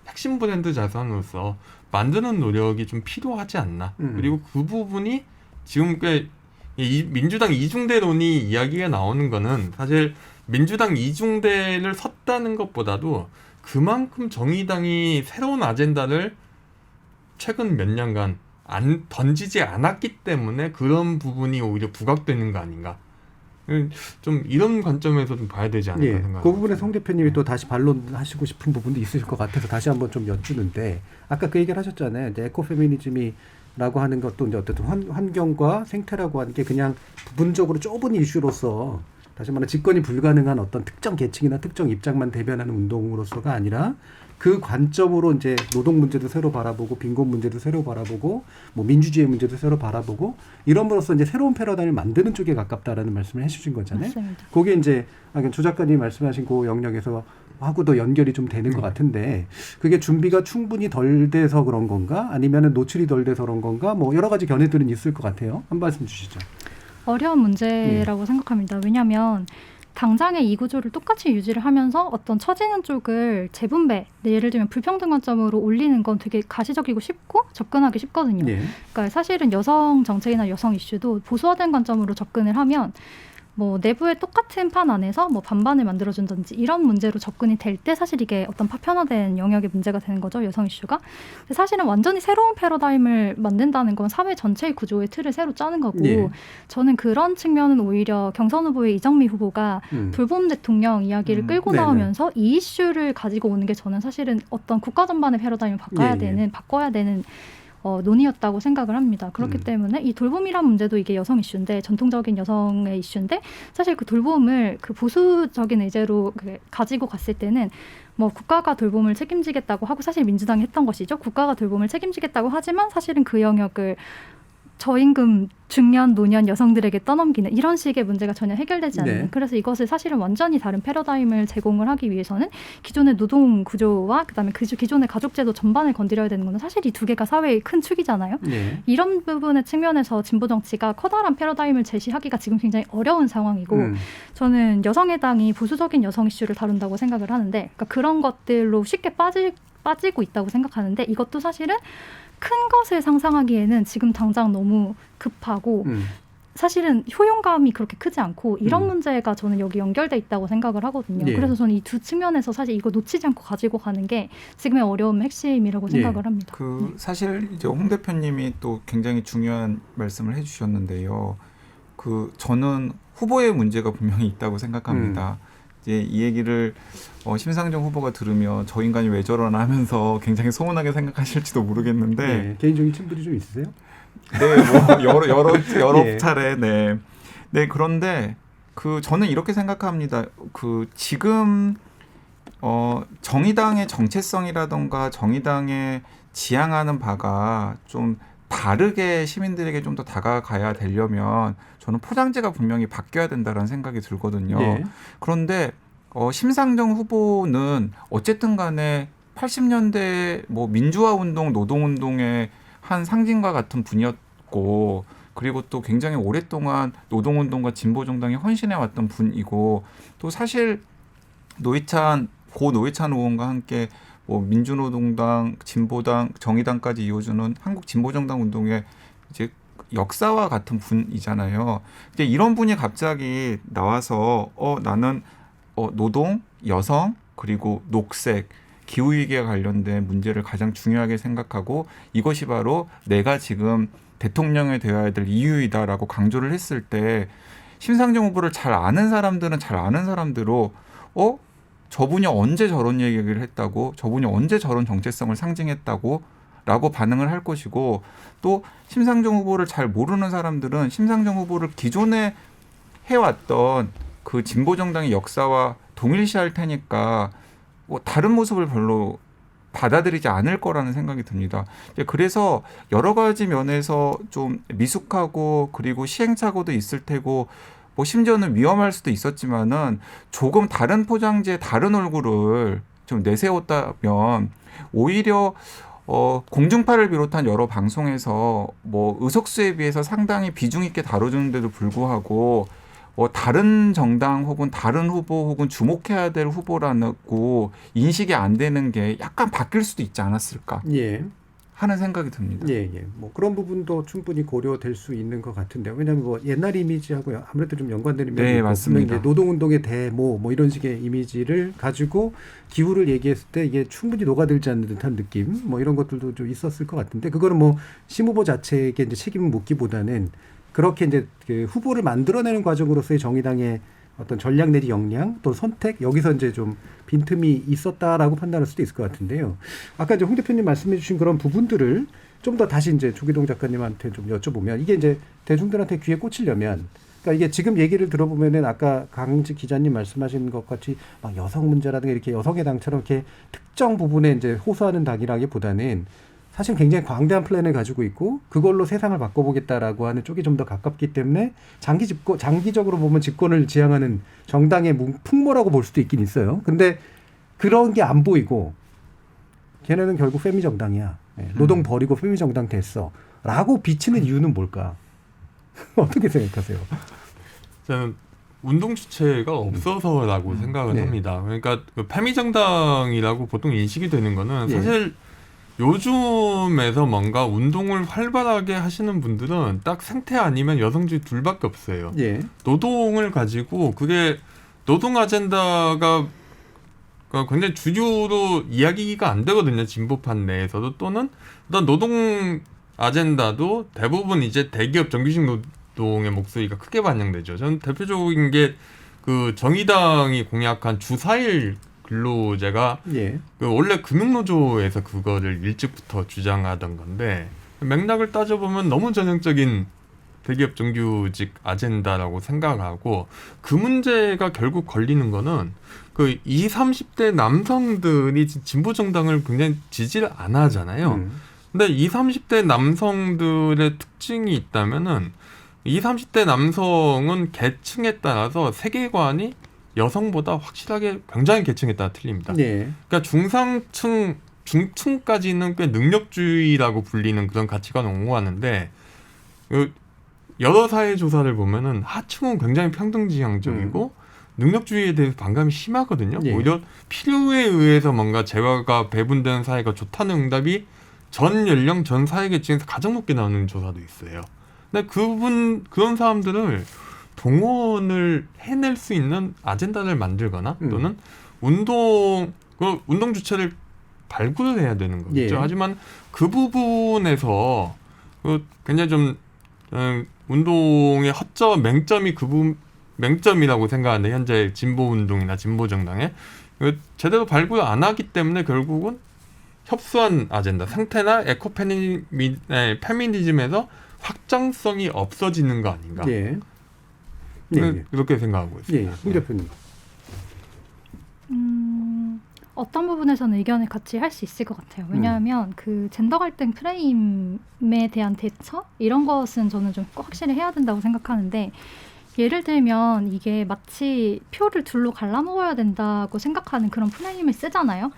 핵심 브랜드 자산으로서 만드는 노력이 좀 필요하지 않나. 그리고 그 부분이 지금 꽤 민주당 이중대론이 이야기가 나오는 거는 사실 민주당 이중대를 섰다는 것보다도 그만큼 정의당이 새로운 아젠다를 최근 몇 년간 안 던지지 않았기 때문에 그런 부분이 오히려 부각되는 거 아닌가. 좀 이런 관점에서 좀 봐야 되지 않을까 생각합니다. 그 부분에 송 대표님이 또 다시 반론하시고 싶은 부분도 있으실 것 같아서 다시 한번 좀 여쭈는데 아까 그 얘기를 하셨잖아요. 이제 에코페미니즘이라고 하는 것도 이제 어쨌든 환경과 생태라고 하는 게 그냥 부분적으로 좁은 이슈로서 다시 말해 집권이 불가능한 어떤 특정 계층이나 특정 입장만 대변하는 운동으로서가 아니라 그 관점으로 이제 노동 문제도 새로 바라보고 빈곤 문제도 새로 바라보고 뭐 민주주의 문제도 새로 바라보고 이럼으로써 이제 새로운 패러다임을 만드는 쪽에 가깝다라는 말씀을 해주신 거잖아요. 맞습니다. 그게 이제 조 작가님 말씀하신 그 영역에서 하고도 연결이 좀 되는 것 같은데 그게 준비가 충분히 덜 돼서 그런 건가 아니면은 노출이 덜 돼서 그런 건가 뭐 여러 가지 견해들은 있을 것 같아요. 한 말씀 주시죠. 어려운 문제라고 생각합니다. 왜냐하면 당장의 이 구조를 똑같이 유지를 하면서 어떤 처지는 쪽을 재분배, 예를 들면 불평등 관점으로 올리는 건 되게 가시적이고 쉽고 접근하기 쉽거든요. 그러니까 사실은 여성 정책이나 여성 이슈도 보수화된 관점으로 접근을 하면 뭐 내부의 똑같은 판 안에서 뭐 반반을 만들어준다든지 이런 문제로 접근이 될 때 사실 이게 어떤 파편화된 영역의 문제가 되는 거죠. 여성 이슈가. 근데 사실은 완전히 새로운 패러다임을 만든다는 건 사회 전체의 구조의 틀을 새로 짜는 거고 저는 그런 측면은 오히려 경선 후보의 이정미 후보가 돌봄 대통령 이야기를 끌고 나오면서 이 이슈를 가지고 오는 게 저는 사실은 어떤 국가 전반의 패러다임을 바꿔야 되는 논의였다고 생각을 합니다. 그렇기 때문에 이 돌봄이란 문제도 이게 여성 이슈인데 전통적인 여성의 이슈인데 사실 그 돌봄을 그 보수적인 의제로 가지고 갔을 때는 뭐 국가가 돌봄을 책임지겠다고 하고 사실 민주당이 했던 것이죠. 국가가 돌봄을 책임지겠다고 하지만 사실은 그 영역을 저임금 중년, 노년 여성들에게 떠넘기는 이런 식의 문제가 전혀 해결되지 않는 그래서 이것을 사실은 완전히 다른 패러다임을 제공을 하기 위해서는 기존의 노동 구조와 그다음에 기존의 가족제도 전반을 건드려야 되는 것은 사실 이 두 개가 사회의 큰 축이잖아요. 이런 부분의 측면에서 진보 정치가 커다란 패러다임을 제시하기가 지금 굉장히 어려운 상황이고 저는 여성해당이 보수적인 여성 이슈를 다룬다고 생각을 하는데 그러니까 그런 것들로 쉽게 빠지고 있다고 생각하는데 이것도 사실은 큰 것을 상상하기에는 지금 당장 너무 급하고 사실은 효용감이 그렇게 크지 않고 이런 문제가 저는 여기 연결돼 있다고 생각을 하거든요. 그래서 저는 이 두 측면에서 사실 이거 놓치지 않고 가지고 가는 게 지금의 어려움의 핵심이라고 생각을 합니다. 사실 이제 홍 대표님이 또 굉장히 중요한 말씀을 해주셨는데요. 저는 후보의 문제가 분명히 있다고 생각합니다. 이제 이 얘기를 심상정 후보가 들으면 저 인간이 왜 저러나 하면서 굉장히 소문나게 생각하실지도 모르겠는데 네, 개인적인 친분이 좀 있으세요? 네, 뭐 여러 예. 차례 네 그런데 저는 이렇게 생각합니다. 지금 정의당의 정체성이라던가 정의당의 지향하는 바가 좀 다르게 시민들에게 좀 더 다가가야 되려면 저는 포장지가 분명히 바뀌어야 된다는 생각이 들거든요. 예. 그런데 심상정 후보는 어쨌든 간에 80년대 뭐 민주화 운동, 노동 운동의 한 상징과 같은 분이었고 그리고 또 굉장히 오랫동안 노동 운동과 진보 정당에 헌신해 왔던 분이고 또 사실 고 노회찬 의원과 함께 뭐 민주노동당, 진보당, 정의당까지 이어주는 한국 진보정당 운동의 이제 역사와 같은 분이잖아요. 이제 이런 분이 갑자기 나와서 나는 노동, 여성, 그리고 녹색, 기후위기에 관련된 문제를 가장 중요하게 생각하고 이것이 바로 내가 지금 대통령이 되어야 될 이유이다라고 강조를 했을 때 심상정 후보를 잘 아는 사람들은 잘 아는 사람대로 저분이 언제 저런 얘기를 했다고 저분이 언제 저런 정체성을 상징했다고 라고 반응을 할 것이고 또 심상정 후보를 잘 모르는 사람들은 심상정 후보를 기존에 해왔던 그 진보정당의 역사와 동일시할 테니까 다른 모습을 별로 받아들이지 않을 거라는 생각이 듭니다. 그래서 여러 가지 면에서 좀 미숙하고 그리고 시행착오도 있을 테고 뭐 심지어는 위험할 수도 있었지만은 조금 다른 포장지에 다른 얼굴을 좀 내세웠다면 오히려 공중파를 비롯한 여러 방송에서 뭐 의석수에 비해서 상당히 비중 있게 다뤄주는데도 불구하고 다른 정당 혹은 다른 후보 혹은 주목해야 될 후보라고 인식이 안 되는 게 약간 바뀔 수도 있지 않았을까 예. 하는 생각이 듭니다. 예. 뭐 그런 부분도 충분히 고려될 수 있는 것 같은데요. 왜냐하면 뭐 옛날 이미지하고 아무래도 좀 연관되는 면이 네, 있고 맞습니다. 이제 노동운동의 대모 뭐 이런 식의 이미지를 가지고 기후를 얘기했을 때 이게 충분히 녹아들지 않는 듯한 느낌 뭐 이런 것들도 좀 있었을 것 같은데 그거는 뭐 심 후보 자체에게 이제 책임을 묻기보다는 그렇게 이제 그 후보를 만들어내는 과정으로서의 정의당의 어떤 전략 내지 역량 또 선택 여기서 이제 좀 빈틈이 있었다라고 판단할 수도 있을 것 같은데요. 아까 이제 홍 대표님 말씀해주신 그런 부분들을 좀 더 다시 이제 조기동 작가님한테 좀 여쭤보면 이게 이제 대중들한테 귀에 꽂히려면 그러니까 이게 지금 얘기를 들어보면은 아까 강직 기자님 말씀하신 것 같이 막 여성 문제라든가 이렇게 여성의 당처럼 이렇게 특정 부분에 이제 호소하는 당이라기보다는 사실 굉장히 광대한 플랜을 가지고 있고 그걸로 세상을 바꿔보겠다라고 하는 쪽이 좀 더 가깝기 때문에 장기적으로 보면 집권을 지향하는 정당의 풍모라고 볼 수도 있긴 있어요. 근데 그런 게 안 보이고 걔네는 결국 페미 정당이야. 노동 버리고 페미 정당 됐어. 라고 비치는 이유는 뭘까? 어떻게 생각하세요? 저는 운동 주체가 없어서라고 생각을 네. 합니다. 그러니까 그 페미 정당이라고 보통 인식이 되는 거는 예. 사실 요즘에서 뭔가 운동을 활발하게 하시는 분들은 딱 생태 아니면 여성주의 둘밖에 없어요. 예. 노동을 가지고 그게 노동 아젠다가 굉장히 주류로 이야기가 안 되거든요. 진보판 내에서도 또는 일단 노동 아젠다도 대부분 이제 대기업 정규직 노동의 목소리가 크게 반영되죠. 저는 대표적인 게 그 정의당이 공약한 주 4일 근로제가 예. 원래 금융노조에서 그거를 일찍부터 주장하던 건데 맥락을 따져보면 너무 전형적인 대기업 정규직 아젠다라고 생각하고 그 문제가 결국 걸리는 거는 그 20, 30대 남성들이 진보 정당을 굉장히 지지를 안 하잖아요. 근데 20, 30대 남성들의 특징이 있다면은 20, 30대 남성은 계층에 따라서 세계관이 여성보다 확실하게 굉장히 계층에 따라 틀립니다. 예. 그러니까 중상층, 중층까지는 꽤 능력주의라고 불리는 그런 가치관을 옹호하는데 여러 사회 조사를 보면은 하층은 굉장히 평등지향적이고 능력주의에 대해서 반감이 심하거든요. 예. 오히려 필요에 의해서 뭔가 재화가 배분되는 사회가 좋다는 응답이 전 연령, 전 사회계층에서 가장 높게 나오는 조사도 있어요. 근데 그런 사람들을 동원을 해낼 수 있는 아젠다를 만들거나 또는 운동 주체를 발굴을 해야 되는 거겠죠. 예. 하지만 그 부분에서 굉장히 좀 운동의 허점, 맹점이 맹점이라고 생각하는데 현재 진보 운동이나 진보 정당에 제대로 발굴 안 하기 때문에 결국은 협소한 아젠다, 상태나 페미니즘에서 확장성이 없어지는 거 아닌가? 예. 그렇게 생각하고 있습니다. 홍 대표님. 어떤 부분에서는 의견을 같이 할 수 있을 것 같아요. 왜냐하면 그 젠더 갈등 프레임에 대한 대처 이런 것은 저는 좀 꼭 확실히 해야 된다고 생각하는데 예를 들면 이게 마치 표를 둘로 갈라먹어야 된다고 생각하는 그런 프레임을 쓰잖아요.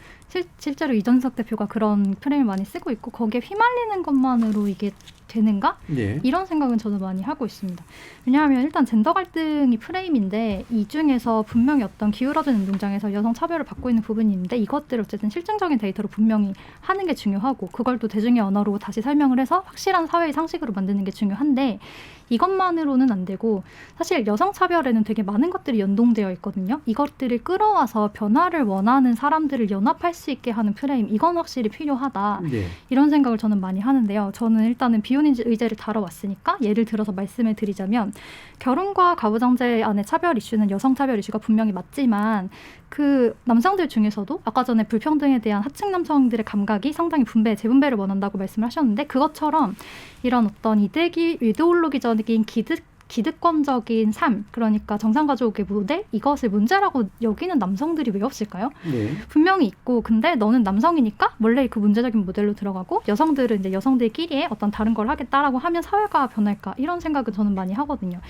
실제로 이준석 대표가 그런 프레임을 많이 쓰고 있고 거기에 휘말리는 것만으로 이게 되는가? 예. 이런 생각은 저도 많이 하고 있습니다. 왜냐하면 일단 젠더 갈등이 프레임인데 이 중에서 분명히 어떤 기울어진 운동장에서 여성 차별을 받고 있는 부분이 있는데 이것들을 어쨌든 실증적인 데이터로 분명히 하는 게 중요하고 그걸 또 대중의 언어로 다시 설명을 해서 확실한 사회의 상식으로 만드는 게 중요한데 이것만으로는 안 되고 사실 여성 차별에는 되게 많은 것들이 연동되어 있거든요. 이것들을 끌어와서 변화를 원하는 사람들을 연합할 수 있게 하는 프레임 이건 확실히 필요하다. 예. 이런 생각을 저는 많이 하는데요. 저는 일단은 비혼인 의제를 다뤄왔으니까 예를 들어서 말씀을 드리자면 결혼과 가부장제 안의 차별 이슈는 여성 차별 이슈가 분명히 맞지만 그 남성들 중에서도 아까 전에 불평등에 대한 하층 남성들의 감각이 상당히 재분배를 원한다고 말씀을 하셨는데 그것처럼 이런 어떤 이데올로기적인 기득권적인 삶, 그러니까 정상가족의 모델 이것을 문제라고 여기는 남성들이 왜 없을까요? 네. 분명히 있고 근데 너는 남성이니까 원래 그 문제적인 모델로 들어가고 여성들은 이제 여성들끼리의 어떤 다른 걸 하겠다라고 하면 사회가 변할까 이런 생각은 저는 많이 하거든요.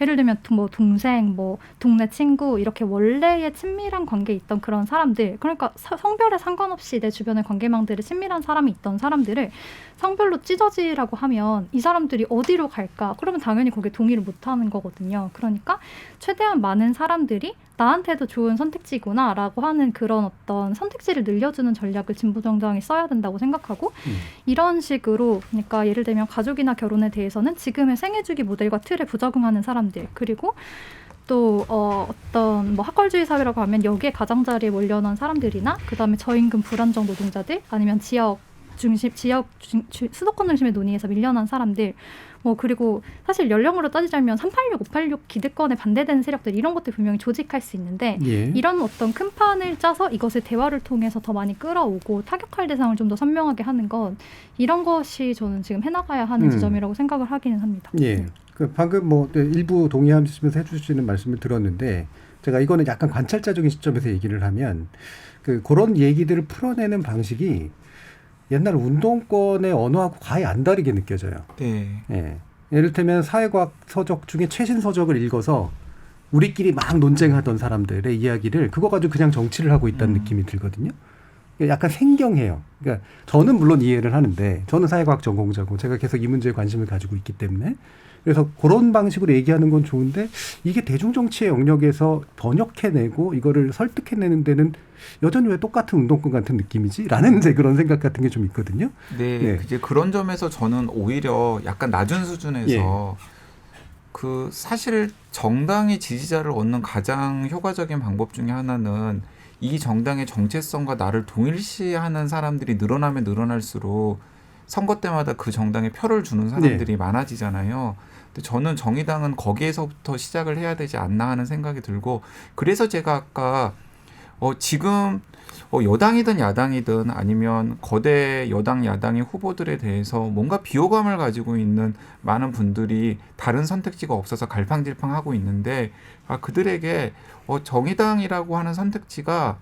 예를 들면 뭐 동생, 뭐 동네 친구 이렇게 원래의 친밀한 관계에 있던 그런 사람들 그러니까 성별에 상관없이 내 주변의 관계망들에 친밀한 사람이 있던 사람들을 성별로 찢어지라고 하면 이 사람들이 어디로 갈까? 그러면 당연히 거기에 동의를 못하는 거거든요. 그러니까 최대한 많은 사람들이 나한테도 좋은 선택지구나 라고 하는 그런 어떤 선택지를 늘려주는 전략을 진보정당이 써야 된다고 생각하고 이런 식으로 그러니까 예를 들면 가족이나 결혼에 대해서는 지금의 생애주기 모델과 틀에 부적응하는 사람들 그리고 또 어떤 뭐 학벌주의 사회라고 하면 여기에 가장자리에 몰려난 사람들이나 그다음에 저임금 불안정 노동자들 아니면 수도권 중심의 논의에서 밀려난 사람들 뭐 그리고 사실 연령으로 따지자면 386, 586 기득권에 반대되는 세력들 이런 것들 분명히 조직할 수 있는데 예. 이런 어떤 큰 판을 짜서 이것을 대화를 통해서 더 많이 끌어오고 타격할 대상을 좀 더 선명하게 하는 건 이런 것이 저는 지금 해나가야 하는 지점이라고 생각을 하기는 합니다. 예. 그 방금 뭐 일부 동의하시면서 해주시는 말씀을 들었는데 제가 이거는 약간 관찰자적인 시점에서 얘기를 하면 그런 얘기들을 풀어내는 방식이 옛날 운동권의 언어하고 거의 안 다르게 느껴져요. 네. 예. 예를 들면 사회과학 서적 중에 최신 서적을 읽어서 우리끼리 막 논쟁하던 사람들의 이야기를 그거 가지고 그냥 정치를 하고 있다는 느낌이 들거든요. 약간 생경해요. 그러니까 저는 물론 이해를 하는데 저는 사회과학 전공자고 제가 계속 이 문제에 관심을 가지고 있기 때문에 그래서 그런 방식으로 얘기하는 건 좋은데 이게 대중정치의 영역에서 번역해내고 이거를 설득해내는 데는 여전히 왜 똑같은 운동권 같은 느낌이지? 라는 이제 그런 생각 같은 게 좀 있거든요. 네, 네. 이제 그런 점에서 저는 오히려 약간 낮은 수준에서 예. 그 사실 정당이 지지자를 얻는 가장 효과적인 방법 중에 하나는 이 정당의 정체성과 나를 동일시하는 사람들이 늘어나면 늘어날수록 선거 때마다 그 정당에 표를 주는 사람들이 많아지잖아요. 근데 저는 정의당은 거기에서부터 시작을 해야 되지 않나 하는 생각이 들고 그래서 제가 아까 지금 여당이든 야당이든 아니면 거대 여당 야당의 후보들에 대해서 뭔가 비호감을 가지고 있는 많은 분들이 다른 선택지가 없어서 갈팡질팡하고 있는데 그들에게 정의당이라고 하는 선택지가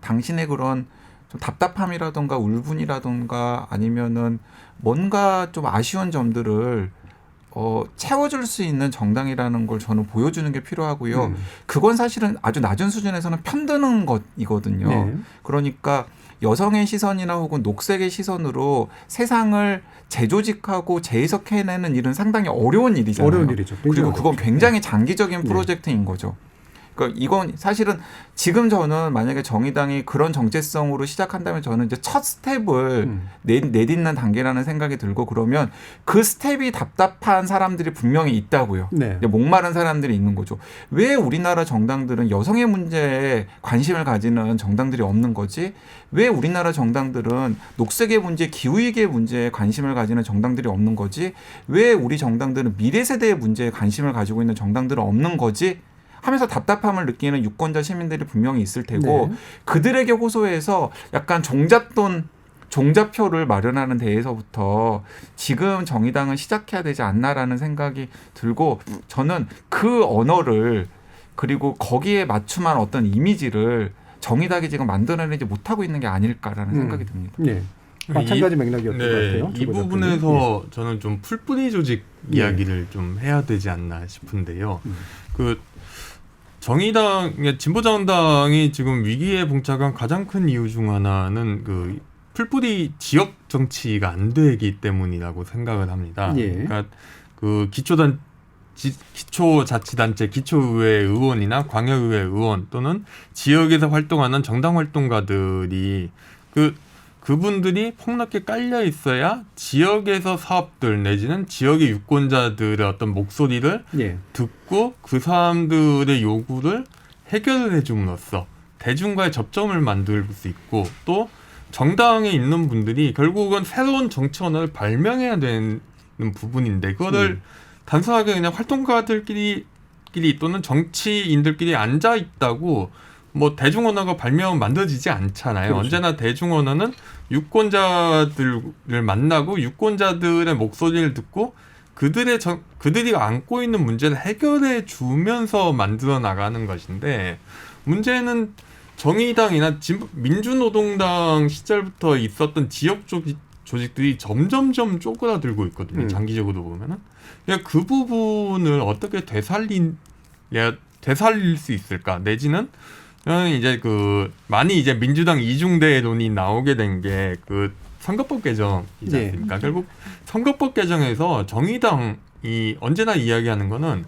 당신의 그런 좀 답답함이라던가 울분이라던가 아니면은 뭔가 좀 아쉬운 점들을 채워줄 수 있는 정당이라는 걸 저는 보여주는 게 필요하고요. 그건 사실은 아주 낮은 수준에서는 편드는 것이거든요. 네. 그러니까 여성의 시선이나 혹은 녹색의 시선으로 세상을 재조직하고 재해석해내는 일은 상당히 어려운 일이잖아요. 어려운 일이죠. 그리고 그건 어렵죠. 굉장히 장기적인 네. 프로젝트인 거죠. 그러니까 이건 사실은 지금 저는 만약에 정의당이 그런 정체성으로 시작한다면 저는 이제 첫 스텝을 내딛는 단계라는 생각이 들고 그러면 그 스텝이 답답한 사람들이 분명히 있다고요. 네. 이제 목마른 사람들이 있는 거죠. 왜 우리나라 정당들은 여성의 문제에 관심을 가지는 정당들이 없는 거지? 왜 우리나라 정당들은 녹색의 문제, 기후위기의 문제에 관심을 가지는 정당들이 없는 거지? 왜 우리 정당들은 미래 세대의 문제에 관심을 가지고 있는 정당들은 없는 거지? 하면서 답답함을 느끼는 유권자 시민들이 분명히 있을 테고 네. 그들에게 호소해서 약간 종잣돈 종잣표를 마련하는 데에서부터 지금 정의당은 시작해야 되지 않나라는 생각이 들고 저는 그 언어를 그리고 거기에 맞춤한 어떤 이미지를 정의당이 지금 만들어내지 못하고 있는 게 아닐까라는 생각이 듭니다. 네. 마찬가지 맥락이었던 것 같아요. 이 부분에서 저는 좀 풀뿌리 조직 이야기를 좀 해야 되지 않나 싶은데요. 그 정의당, 진보정당이 지금 위기에 봉착한 가장 큰 이유 중 하나는 그 풀뿌리 지역 정치가 안 되기 때문이라고 생각을 합니다. 예. 그러니까 그 기초자치단체, 기초의회 의원이나 광역의회 의원 또는 지역에서 활동하는 정당 활동가들이 그분들이 폭넓게 깔려 있어야 지역에서 사업들 내지는 지역의 유권자들의 어떤 목소리를 예. 듣고 그 사람들의 요구를 해결을 해줌으로써 대중과의 접점을 만들 수 있고 또 정당에 있는 분들이 결국은 새로운 정치 언어를 발명해야 되는 부분인데 그거를 단순하게 그냥 활동가들끼리 또는 정치인들끼리 앉아 있다고 뭐 대중 언어가 발명은 만들어지지 않잖아요. 그렇죠. 언제나 대중 언어는 유권자들을 만나고 유권자들의 목소리를 듣고 그들이 안고 있는 문제를 해결해 주면서 만들어 나가는 것인데 문제는 정의당이나 민주노동당 시절부터 있었던 지역 조직들이 점점점 쪼그라들고 있거든요. 장기적으로 보면은. 그러니까 그 부분을 어떻게 되살릴 수 있을까? 내지는 이제 많이 이제 민주당 이중대론이 나오게 된 게 그 선거법 개정이지 않습니까? 결국 선거법 개정에서 정의당이 언제나 이야기하는 거는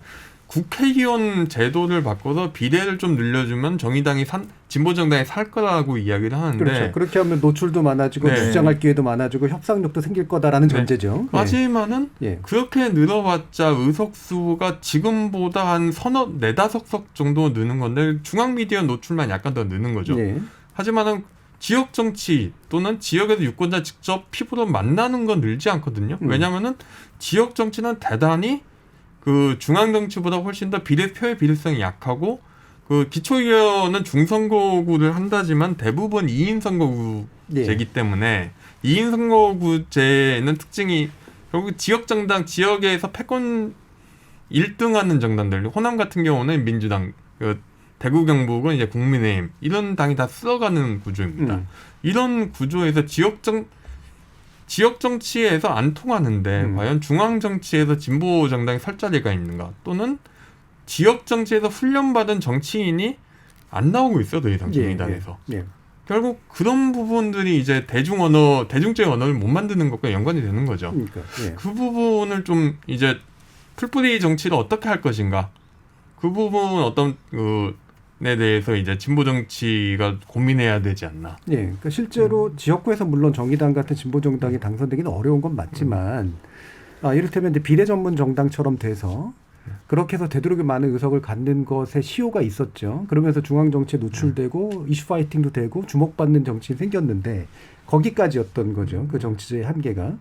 국회의원 제도를 바꿔서 비례를 좀 늘려주면 정의당이 진보정당이 살 거라고 이야기를 하는데 그렇죠. 그렇게 하면 노출도 많아지고 네. 주장할 기회도 많아지고 협상력도 생길 거다라는 네. 전제죠. 하지만은 예. 그렇게 늘어봤자 의석수가 지금보다 한 4-5석 정도 느는 건데 중앙미디어 노출만 약간 더 느는 거죠. 예. 하지만은 지역 정치 또는 지역에서 유권자 직접 피부로 만나는 건 늘지 않거든요. 왜냐하면은 지역 정치는 대단히 그 중앙 정치보다 훨씬 더 표의 비례성이 약하고 그 기초의원은 중선거구를 한다지만 대부분 2인 선거구제이기 때문에 2인 선거구제는 특징이 결국 지역 정당 지역에서 패권 1등하는 정당들 호남 같은 경우는 민주당 대구 경북은 이제 국민의힘 이런 당이 다 쓸어가는 구조입니다. 이런 구조에서 지역 정치에서 안 통하는데 과연 중앙 정치에서 진보 정당이 설 자리가 있는가? 또는 지역 정치에서 훈련받은 정치인이 안 나오고 있어 더 이상 정의당에서. 결국 그런 부분들이 이제 대중적인 언어를 못 만드는 것과 연관이 되는 거죠. 그러니까, 그 부분을좀 이제 풀뿌리 정치를 어떻게 할 것인가? 그 부분 어떤 에 대해서 이제 진보 정치가 고민해야 되지 않나. 예, 그러니까 실제로 지역구에서 물론 정의당 같은 진보 정당이 당선되기는 어려운 건 맞지만, 이를테면 이제 비례 전문 정당처럼 돼서 그렇게 해서 되도록이 많은 의석을 갖는 것에 시효가 있었죠. 그러면서 중앙 정치에 노출되고 이슈 파이팅도 되고 주목받는 정치인이 생겼는데 거기까지였던 거죠. 그 정치제의 한계가.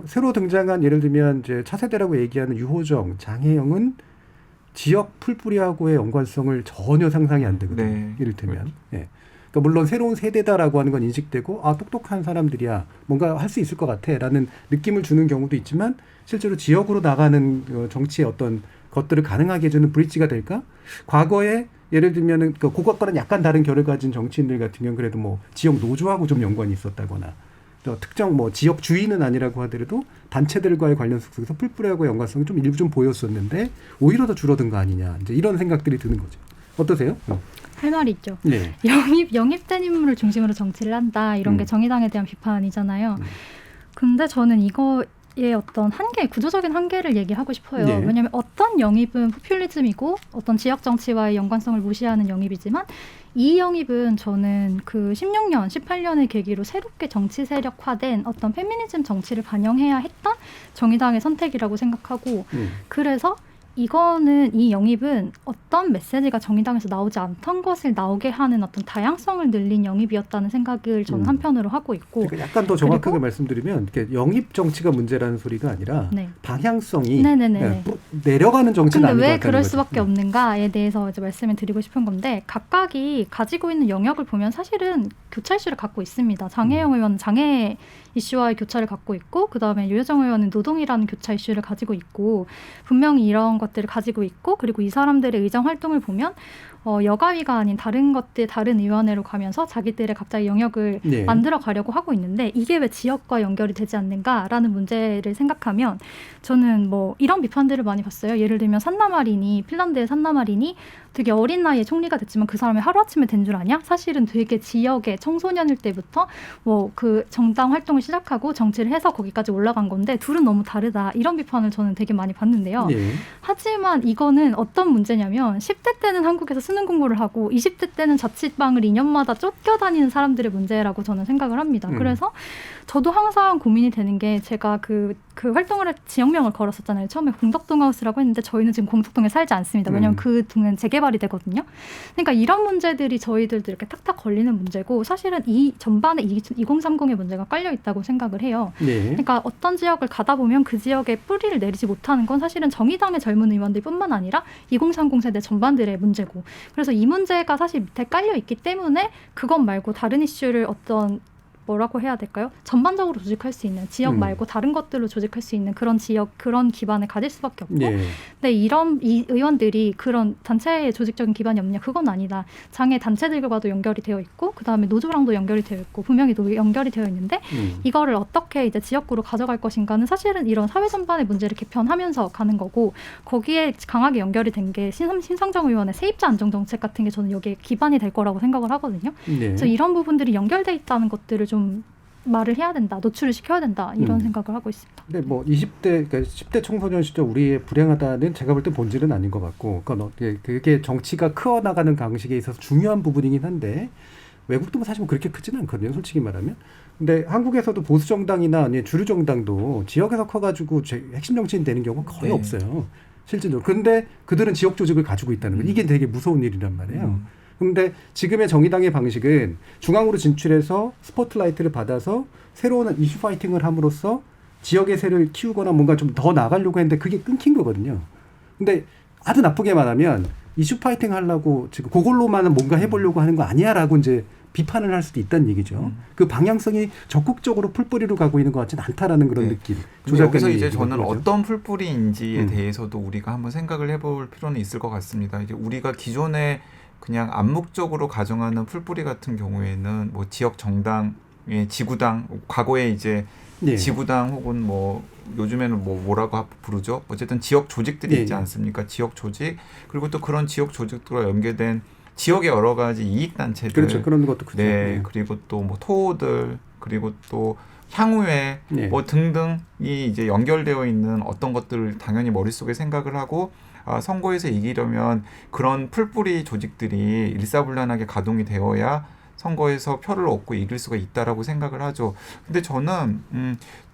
새로 등장한 예를 들면 이제 차세대라고 얘기하는 유호정, 장혜영은 지역 풀뿌리하고의 연관성을 전혀 상상이 안 되거든요. 네. 이를테면. 예. 그러니까 물론 새로운 세대다라고 하는 건 인식되고 똑똑한 사람들이야. 뭔가 할 수 있을 것 같아라는 느낌을 주는 경우도 있지만 실제로 지역으로 나가는 정치의 어떤 것들을 가능하게 해주는 브릿지가 될까? 과거에 예를 들면은 그것과는 약간 다른 결을 가진 정치인들 같은 경우는 그래도 뭐 지역 노조하고 좀 연관이 있었다거나 특정 뭐 지역 주의는 아니라고 하더라도 단체들과의 관련 속에서 풀뿌리하고 연관성이 좀 일부 좀 보였었는데 오히려 더 줄어든 거 아니냐 이제 이런 생각들이 드는 거죠. 어떠세요? 할 말이 있죠. 네. 영입된 인물을 중심으로 정치를 한다 이런 게 정의당에 대한 비판이잖아요. 근데 저는 어떤 한계, 구조적인 한계를 얘기하고 싶어요. 네. 왜냐하면 어떤 영입은 포퓰리즘이고 어떤 지역 정치와의 연관성을 무시하는 영입이지만 이 영입은 저는 그 16년, 18년을 계기로 새롭게 정치 세력화된 어떤 페미니즘 정치를 반영해야 했던 정의당의 선택이라고 생각하고 그래서 이거는 이 영입은 어떤 메시지가 정의당에서 나오지 않던 것을 나오게 하는 어떤 다양성을 늘린 영입이었다는 생각을 저는 한편으로 하고 있고 그러니까 약간 더 정확하게 말씀드리면 이렇게 영입 정치가 문제라는 소리가 아니라 네. 방향성이 네네네. 내려가는 정치는 근데 아닌 것 왜 같다는 그럴 거죠. 수밖에 없는가에 대해서 이제 말씀을 드리고 싶은 건데 각각이 가지고 있는 영역을 보면 사실은 교차 이슈를 갖고 있습니다. 장혜영 의원은 장애 이슈와의 교차를 갖고 있고 그다음에 유여정 의원은 노동이라는 교차 이슈를 가지고 있고 분명히 이런 것들을 가지고 있고 그리고 이 사람들의 의정 활동을 보면 여가위가 아닌 다른 것들 다른 의원회로 가면서 자기들의 각자의 영역을 네. 만들어 가려고 하고 있는데 이게 왜 지역과 연결이 되지 않는가라는 문제를 생각하면 저는 뭐 이런 비판들을 많이 봤어요. 예를 들면 산나마린이 핀란드의 산나마린이 되게 어린 나이에 총리가 됐지만 그 사람이 하루아침에 된 줄 아냐? 사실은 되게 지역의 청소년일 때부터 뭐 그 정당 활동을 시작하고 정치를 해서 거기까지 올라간 건데 둘은 너무 다르다. 이런 비판을 저는 되게 많이 봤는데요. 네. 하지만 이거는 어떤 문제냐면 10대 때는 한국에서 수능 공부를 하고 20대 때는 자취방을 2년마다 쫓겨다니는 사람들의 문제라고 저는 생각을 합니다. 그래서 저도 항상 고민이 되는 게 제가 그 활동을 지역명을 걸었었잖아요. 처음에 공덕동하우스라고 했는데 저희는 지금 공덕동에 살지 않습니다. 왜냐하면 그 동은 재개발이 되거든요. 그러니까 이런 문제들이 저희들도 이렇게 탁탁 걸리는 문제고 사실은 이 전반에 2030의 문제가 깔려 있다고 생각을 해요. 네. 그러니까 어떤 지역을 가다 보면 그 지역에 뿌리를 내리지 못하는 건 사실은 정의당의 젊은 의원들뿐만 아니라 2030 세대 전반들의 문제고 그래서 이 문제가 사실 밑에 깔려 있기 때문에 그것 말고 다른 이슈를 어떤 뭐라고 해야 될까요? 전반적으로 조직할 수 있는 지역 말고 다른 것들로 조직할 수 있는 그런 지역 그런 기반을 가질 수밖에 없고 네. 근데 이 의원들이 그런 단체의 조직적인 기반이 없냐 그건 아니다. 장애 단체들과도 연결이 되어 있고 그다음에 노조랑도 연결이 되어 있고 분명히 연결이 되어 있는데 이거를 어떻게 이제 지역구로 가져갈 것인가는 사실은 이런 사회 전반의 문제를 개편하면서 가는 거고 거기에 강하게 연결이 된 게 신상정 의원의 세입자 안정 정책 같은 게 저는 여기에 기반이 될 거라고 생각을 하거든요. 네. 그래서 이런 부분들이 연결돼 있다는 것들을 좀 말을 해야 된다, 노출을 시켜야 된다 이런 생각을 하고 있습니다. 근데 뭐 20대, 그러니까 10대 청소년 시절 우리의 불행하다는 제가 볼 때 본질은 아닌 것 같고, 그러니까 그게 정치가 크어 나가는 방식에 있어서 중요한 부분이긴 한데 외국도 사실 뭐 그렇게 크지는 않거든요, 솔직히 말하면. 근데 한국에서도 보수 정당이나 아니 주류 정당도 지역에서 커가지고 핵심 정치인 되는 경우가 거의 없어요, 실질적으로. 근데 그들은 지역 조직을 가지고 있다는 거, 이게 되게 무서운 일이란 말이에요. 그런데 지금의 정의당의 방식은 중앙으로 진출해서 스포트라이트를 받아서 새로운 이슈 파이팅을 함으로써 지역의 세를 키우거나 뭔가 좀 더 나가려고 했는데 그게 끊긴 거거든요. 근데 아주 나쁘게 말하면 이슈 파이팅 하려고 지금 그걸로만은 뭔가 해보려고 하는 거 아니야라고 이제 비판을 할 수도 있다는 얘기죠. 그 방향성이 적극적으로 풀뿌리로 가고 있는 것 같지는 않다라는 그런 느낌. 여기서 이제 저는 어떤 풀뿌리인지에 대해서도 우리가 한번 생각을 해볼 필요는 있을 것 같습니다. 이제 우리가 기존에 그냥 암묵적으로 가정하는 풀뿌리 같은 경우에는 뭐 지역 정당의 지구당, 과거에 이제 지구당 혹은 뭐 요즘에는 뭐라고 부르죠? 어쨌든 지역 조직들이 있지 않습니까? 지역 조직, 그리고 또 그런 지역 조직들과 연계된 지역의 여러 가지 이익 단체들, 그렇죠. 그런 것도 크죠. 네, 그리고 또 뭐 토호들, 그리고 또 향후회 뭐 등등이 이제 연결되어 있는 어떤 것들을 당연히 머릿속에 생각을 하고 선거에서 이기려면 그런 풀뿌리 조직들이 일사불란하게 가동이 되어야 선거에서 표를 얻고 이길 수가 있다라고 생각을 하죠. 근데 저는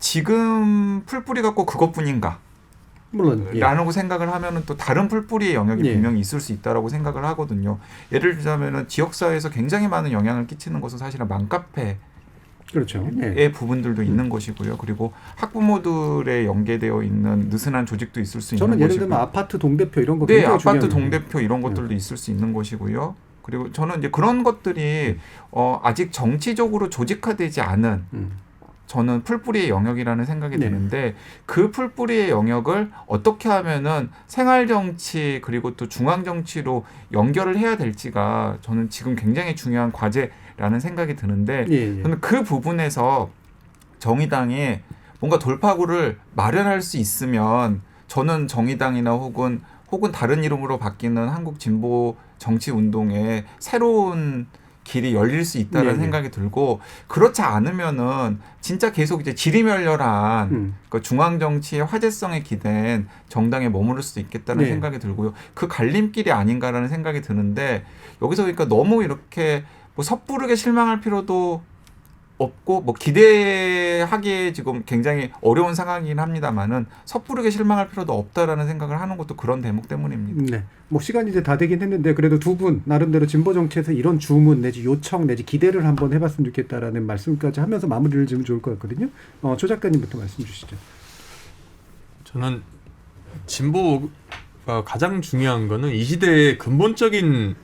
지금 풀뿌리 갖고 그것뿐인가? 물론 라고 생각을 하면은 또 다른 풀뿌리의 영역이 분명히 있을 수 있다라고 생각을 하거든요. 예를 들자면은 지역사회에서 굉장히 많은 영향을 끼치는 것은 사실은 맘카페 그렇죠. 의 부분들도 있는 것이고요. 그리고 학부모들에 연계되어 있는 느슨한 조직도 있을 수 있는 것이고. 저는 예를 들면 아파트 동대표 이런 거. 네, 아파트 동대표 이런 것들도 있을 수 있는 것이고요. 그리고 저는 이제 그런 것들이 아직 정치적으로 조직화되지 않은 저는 풀뿌리의 영역이라는 생각이 드는데 그 풀뿌리의 영역을 어떻게 하면은 생활정치 그리고 또 중앙정치로 연결을 해야 될지가 저는 지금 굉장히 중요한 과제라는 생각이 드는데 저는 그 부분에서 정의당이 뭔가 돌파구를 마련할 수 있으면 저는 정의당이나 혹은 다른 이름으로 바뀌는 한국 진보 정치 운동의 새로운 길이 열릴 수 있다는 네, 생각이 들고 그렇지 않으면은 진짜 계속 이제 지리멸렬한 그 중앙 정치의 화제성에 기댄 정당에 머무를 수도 있겠다는 네. 생각이 들고요. 그 갈림길이 아닌가라는 생각이 드는데 여기서 그러니까 너무 이렇게 뭐 섣부르게 실망할 필요도 없고 뭐 기대하기에 지금 굉장히 어려운 상황이긴 합니다만은 섣부르게 실망할 필요도 없다라는 생각을 하는 것도 그런 대목 때문입니다. 네. 뭐 시간이 이제 다 되긴 했는데 그래도 두 분 나름대로 진보 정치에서 이런 주문 내지 요청 내지 기대를 한번 해봤으면 좋겠다라는 말씀까지 하면서 마무리를 지으면 좋을 것 같거든요. 조 작가님부터 말씀 주시죠. 저는 진보가 가장 중요한 거는 이 시대의 근본적인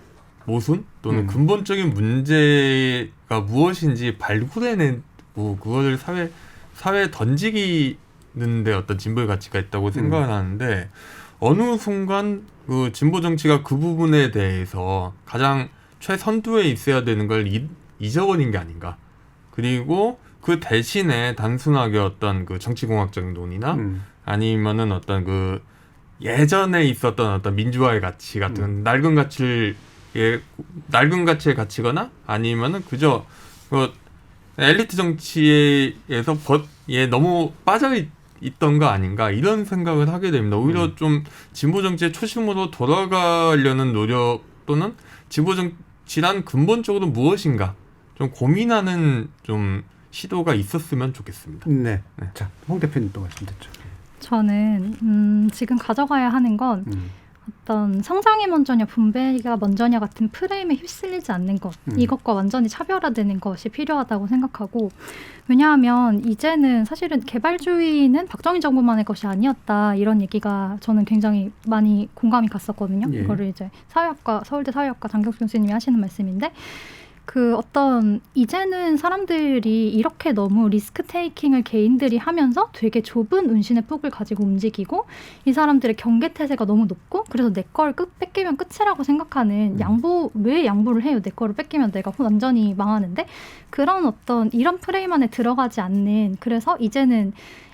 모순 또는 근본적인 문제가 무엇인지 발굴해내고 그거를 사회에 던지기는데 어떤 진보의 가치가 있다고 생각을 하는데 어느 순간 그 진보 정치가 그 부분에 대해서 가장 최선두에 있어야 되는 걸 잊어버린 게 아닌가. 그리고 그 대신에 단순하게 어떤 그 정치공학적인 논의나 아니면은 어떤 그 예전에 있었던 어떤 민주화의 가치 같은 낡은 가치의 가치거나 아니면은 그저 그 엘리트 정치에서 너무 빠져 있던 거 아닌가 이런 생각을 하게 됩니다. 오히려 좀 진보 정치의 초심으로 돌아가려는 노력 또는 진보 정치란 근본적으로 무엇인가 좀 고민하는 좀 시도가 있었으면 좋겠습니다. 네. 자, 홍 대표님 또 말씀 듣죠. 저는 지금 가져가야 하는 건 어떤 성장이 먼저냐 분배가 먼저냐 같은 프레임에 휩쓸리지 않는 것 이것과 완전히 차별화되는 것이 필요하다고 생각하고 왜냐하면 이제는 사실은 개발주의는 박정희 정부만의 것이 아니었다 이런 얘기가 저는 굉장히 많이 공감이 갔었거든요. 예. 이거를 이제 서울대 사회학과 장경수 교수님이 하시는 말씀인데 그 어떤 이제는 사람들이 이렇게 너무 리스크 테이킹을 개인들이 하면서 되게 좁은 운신의 폭을 가지고 움직이고 이 사람들의 경계태세가 너무 높고 그래서 내 걸 뺏기면 끝이라고 생각하는 왜 양보를 해요? 내 거를 뺏기면 내가 완전히 망하는데 그런 어떤 이런 프레임 안에 들어가지 않는 그래서 이제는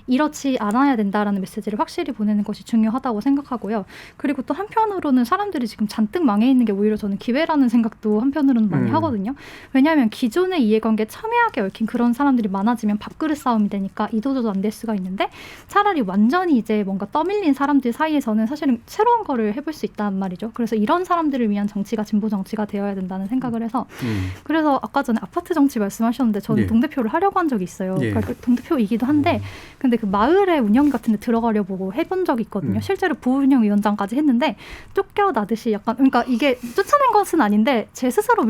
이렇지 않아야 된다라는 메시지를 확실히 보내는 것이 중요하다고 생각하고요. 그리고 또 한편으로는 사람들이 지금 잔뜩 망해 있는 게 오히려 저는 기회라는 생각도 한편으로는 많이 하거든요. 왜냐하면 기존의 이해관계에 첨예하게 얽힌 그런 사람들이 많아지면 밥그릇 싸움이 되니까 이도저도 안 될 수가 있는데 차라리 완전히 이제 뭔가 떠밀린 사람들 사이에서는 사실은 새로운 거를 해볼 수 있단 말이죠. 그래서 이런 사람들을 위한 정치가 진보 정치가 되어야 된다는 생각을 해서 그래서 아까 전에 아파트 정치 말씀하셨는데 저는 예. 동대표를 하려고 한 적이 있어요. 예. 그러니까 동대표이기도 한데 근데 그 마을의 운영 같은 데 들어가려고 해본 적이 있거든요. 실제로 부운영위원장까지 했는데 쫓겨나듯이 약간 그러니까 이게 쫓아낸 것은 아닌데 제 스스로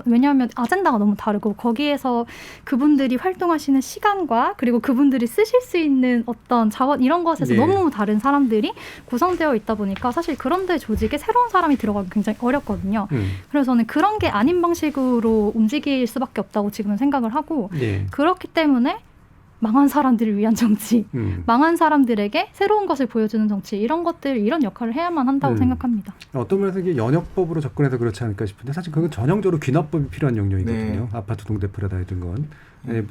왜냐하면 아젠다가 너무 다르고 거기에서 그분들이 활동하시는 시간과 그리고 그분들이 쓰실 수 있는 어떤 자원 이런 것에서 예. 너무 다른 사람들이 구성되어 있다 보니까 사실 그런 데 조직에 새로운 사람이 들어가기 굉장히 어렵거든요. 그래서 저는 그런 게 아닌 방식으로 움직일 수밖에 없다고 지금은 생각을 하고 예. 그렇기 때문에 망한 사람들을 위한 정치, 망한 사람들에게 새로운 것을 보여주는 정치 이런 역할을 해야만 한다고 생각합니다. 어떤 면에서 이게 연역법으로 접근해서 그렇지 않을까 싶은데 사실 그건 전형적으로 귀납법이 필요한 영역이거든요. 네. 아파트 동대표라다 하던 건.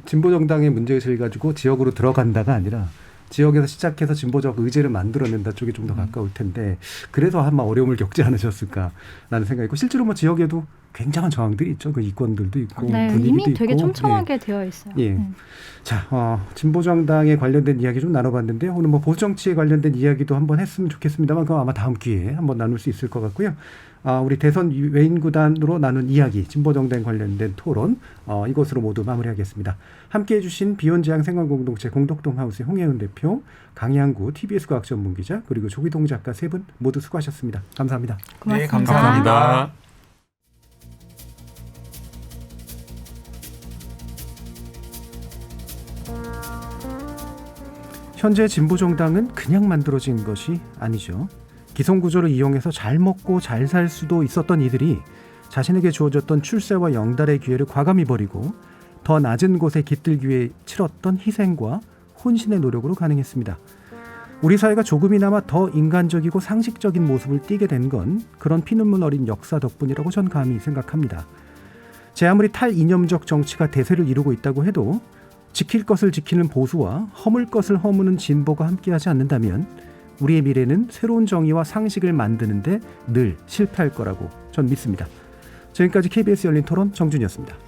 진보 정당의 문제의식을 가지고 지역으로 들어간다가 아니라 지역에서 시작해서 진보적 의제를 만들어낸다 쪽이 좀 더 가까울 텐데 그래서 아마 어려움을 겪지 않으셨을까라는 생각이 있고 실제로 뭐 지역에도 굉장한 저항들이 있죠. 그 이권들도 있고 네, 분위기도 이미 있고. 되게 촘촘하게 되어 있어요. 예. 네. 자, 진보정당에 관련된 이야기 좀 나눠봤는데요. 오늘 뭐 보수정치에 관련된 이야기도 한번 했으면 좋겠습니다만 그건 아마 다음 기회에 한번 나눌 수 있을 것 같고요. 우리 대선 외인구단으로 나눈 이야기, 진보정당 관련된 토론 이것으로 모두 마무리하겠습니다. 함께해 주신 비혼지향 생활공동체 공덕동하우스의 홍혜은 대표, 강양구 TBS 과학전문기자 그리고 조기동 작가 세 분 모두 수고하셨습니다. 감사합니다. 고맙습니다. 네, 감사합니다. 감사합니다. 현재 진보정당은 그냥 만들어진 것이 아니죠. 기성구조를 이용해서 잘 먹고 잘 살 수도 있었던 이들이 자신에게 주어졌던 출세와 영달의 기회를 과감히 버리고 더 낮은 곳에 깃들기 위해 치렀던 희생과 혼신의 노력으로 가능했습니다. 우리 사회가 조금이나마 더 인간적이고 상식적인 모습을 띠게 된 건 그런 피눈물 어린 역사 덕분이라고 전 감히 생각합니다. 제 아무리 탈이념적 정치가 대세를 이루고 있다고 해도 지킬 것을 지키는 보수와 허물 것을 허무는 진보가 함께하지 않는다면 우리의 미래는 새로운 정의와 상식을 만드는데 늘 실패할 거라고 전 믿습니다. 지금까지 KBS 열린 토론 정준이었습니다.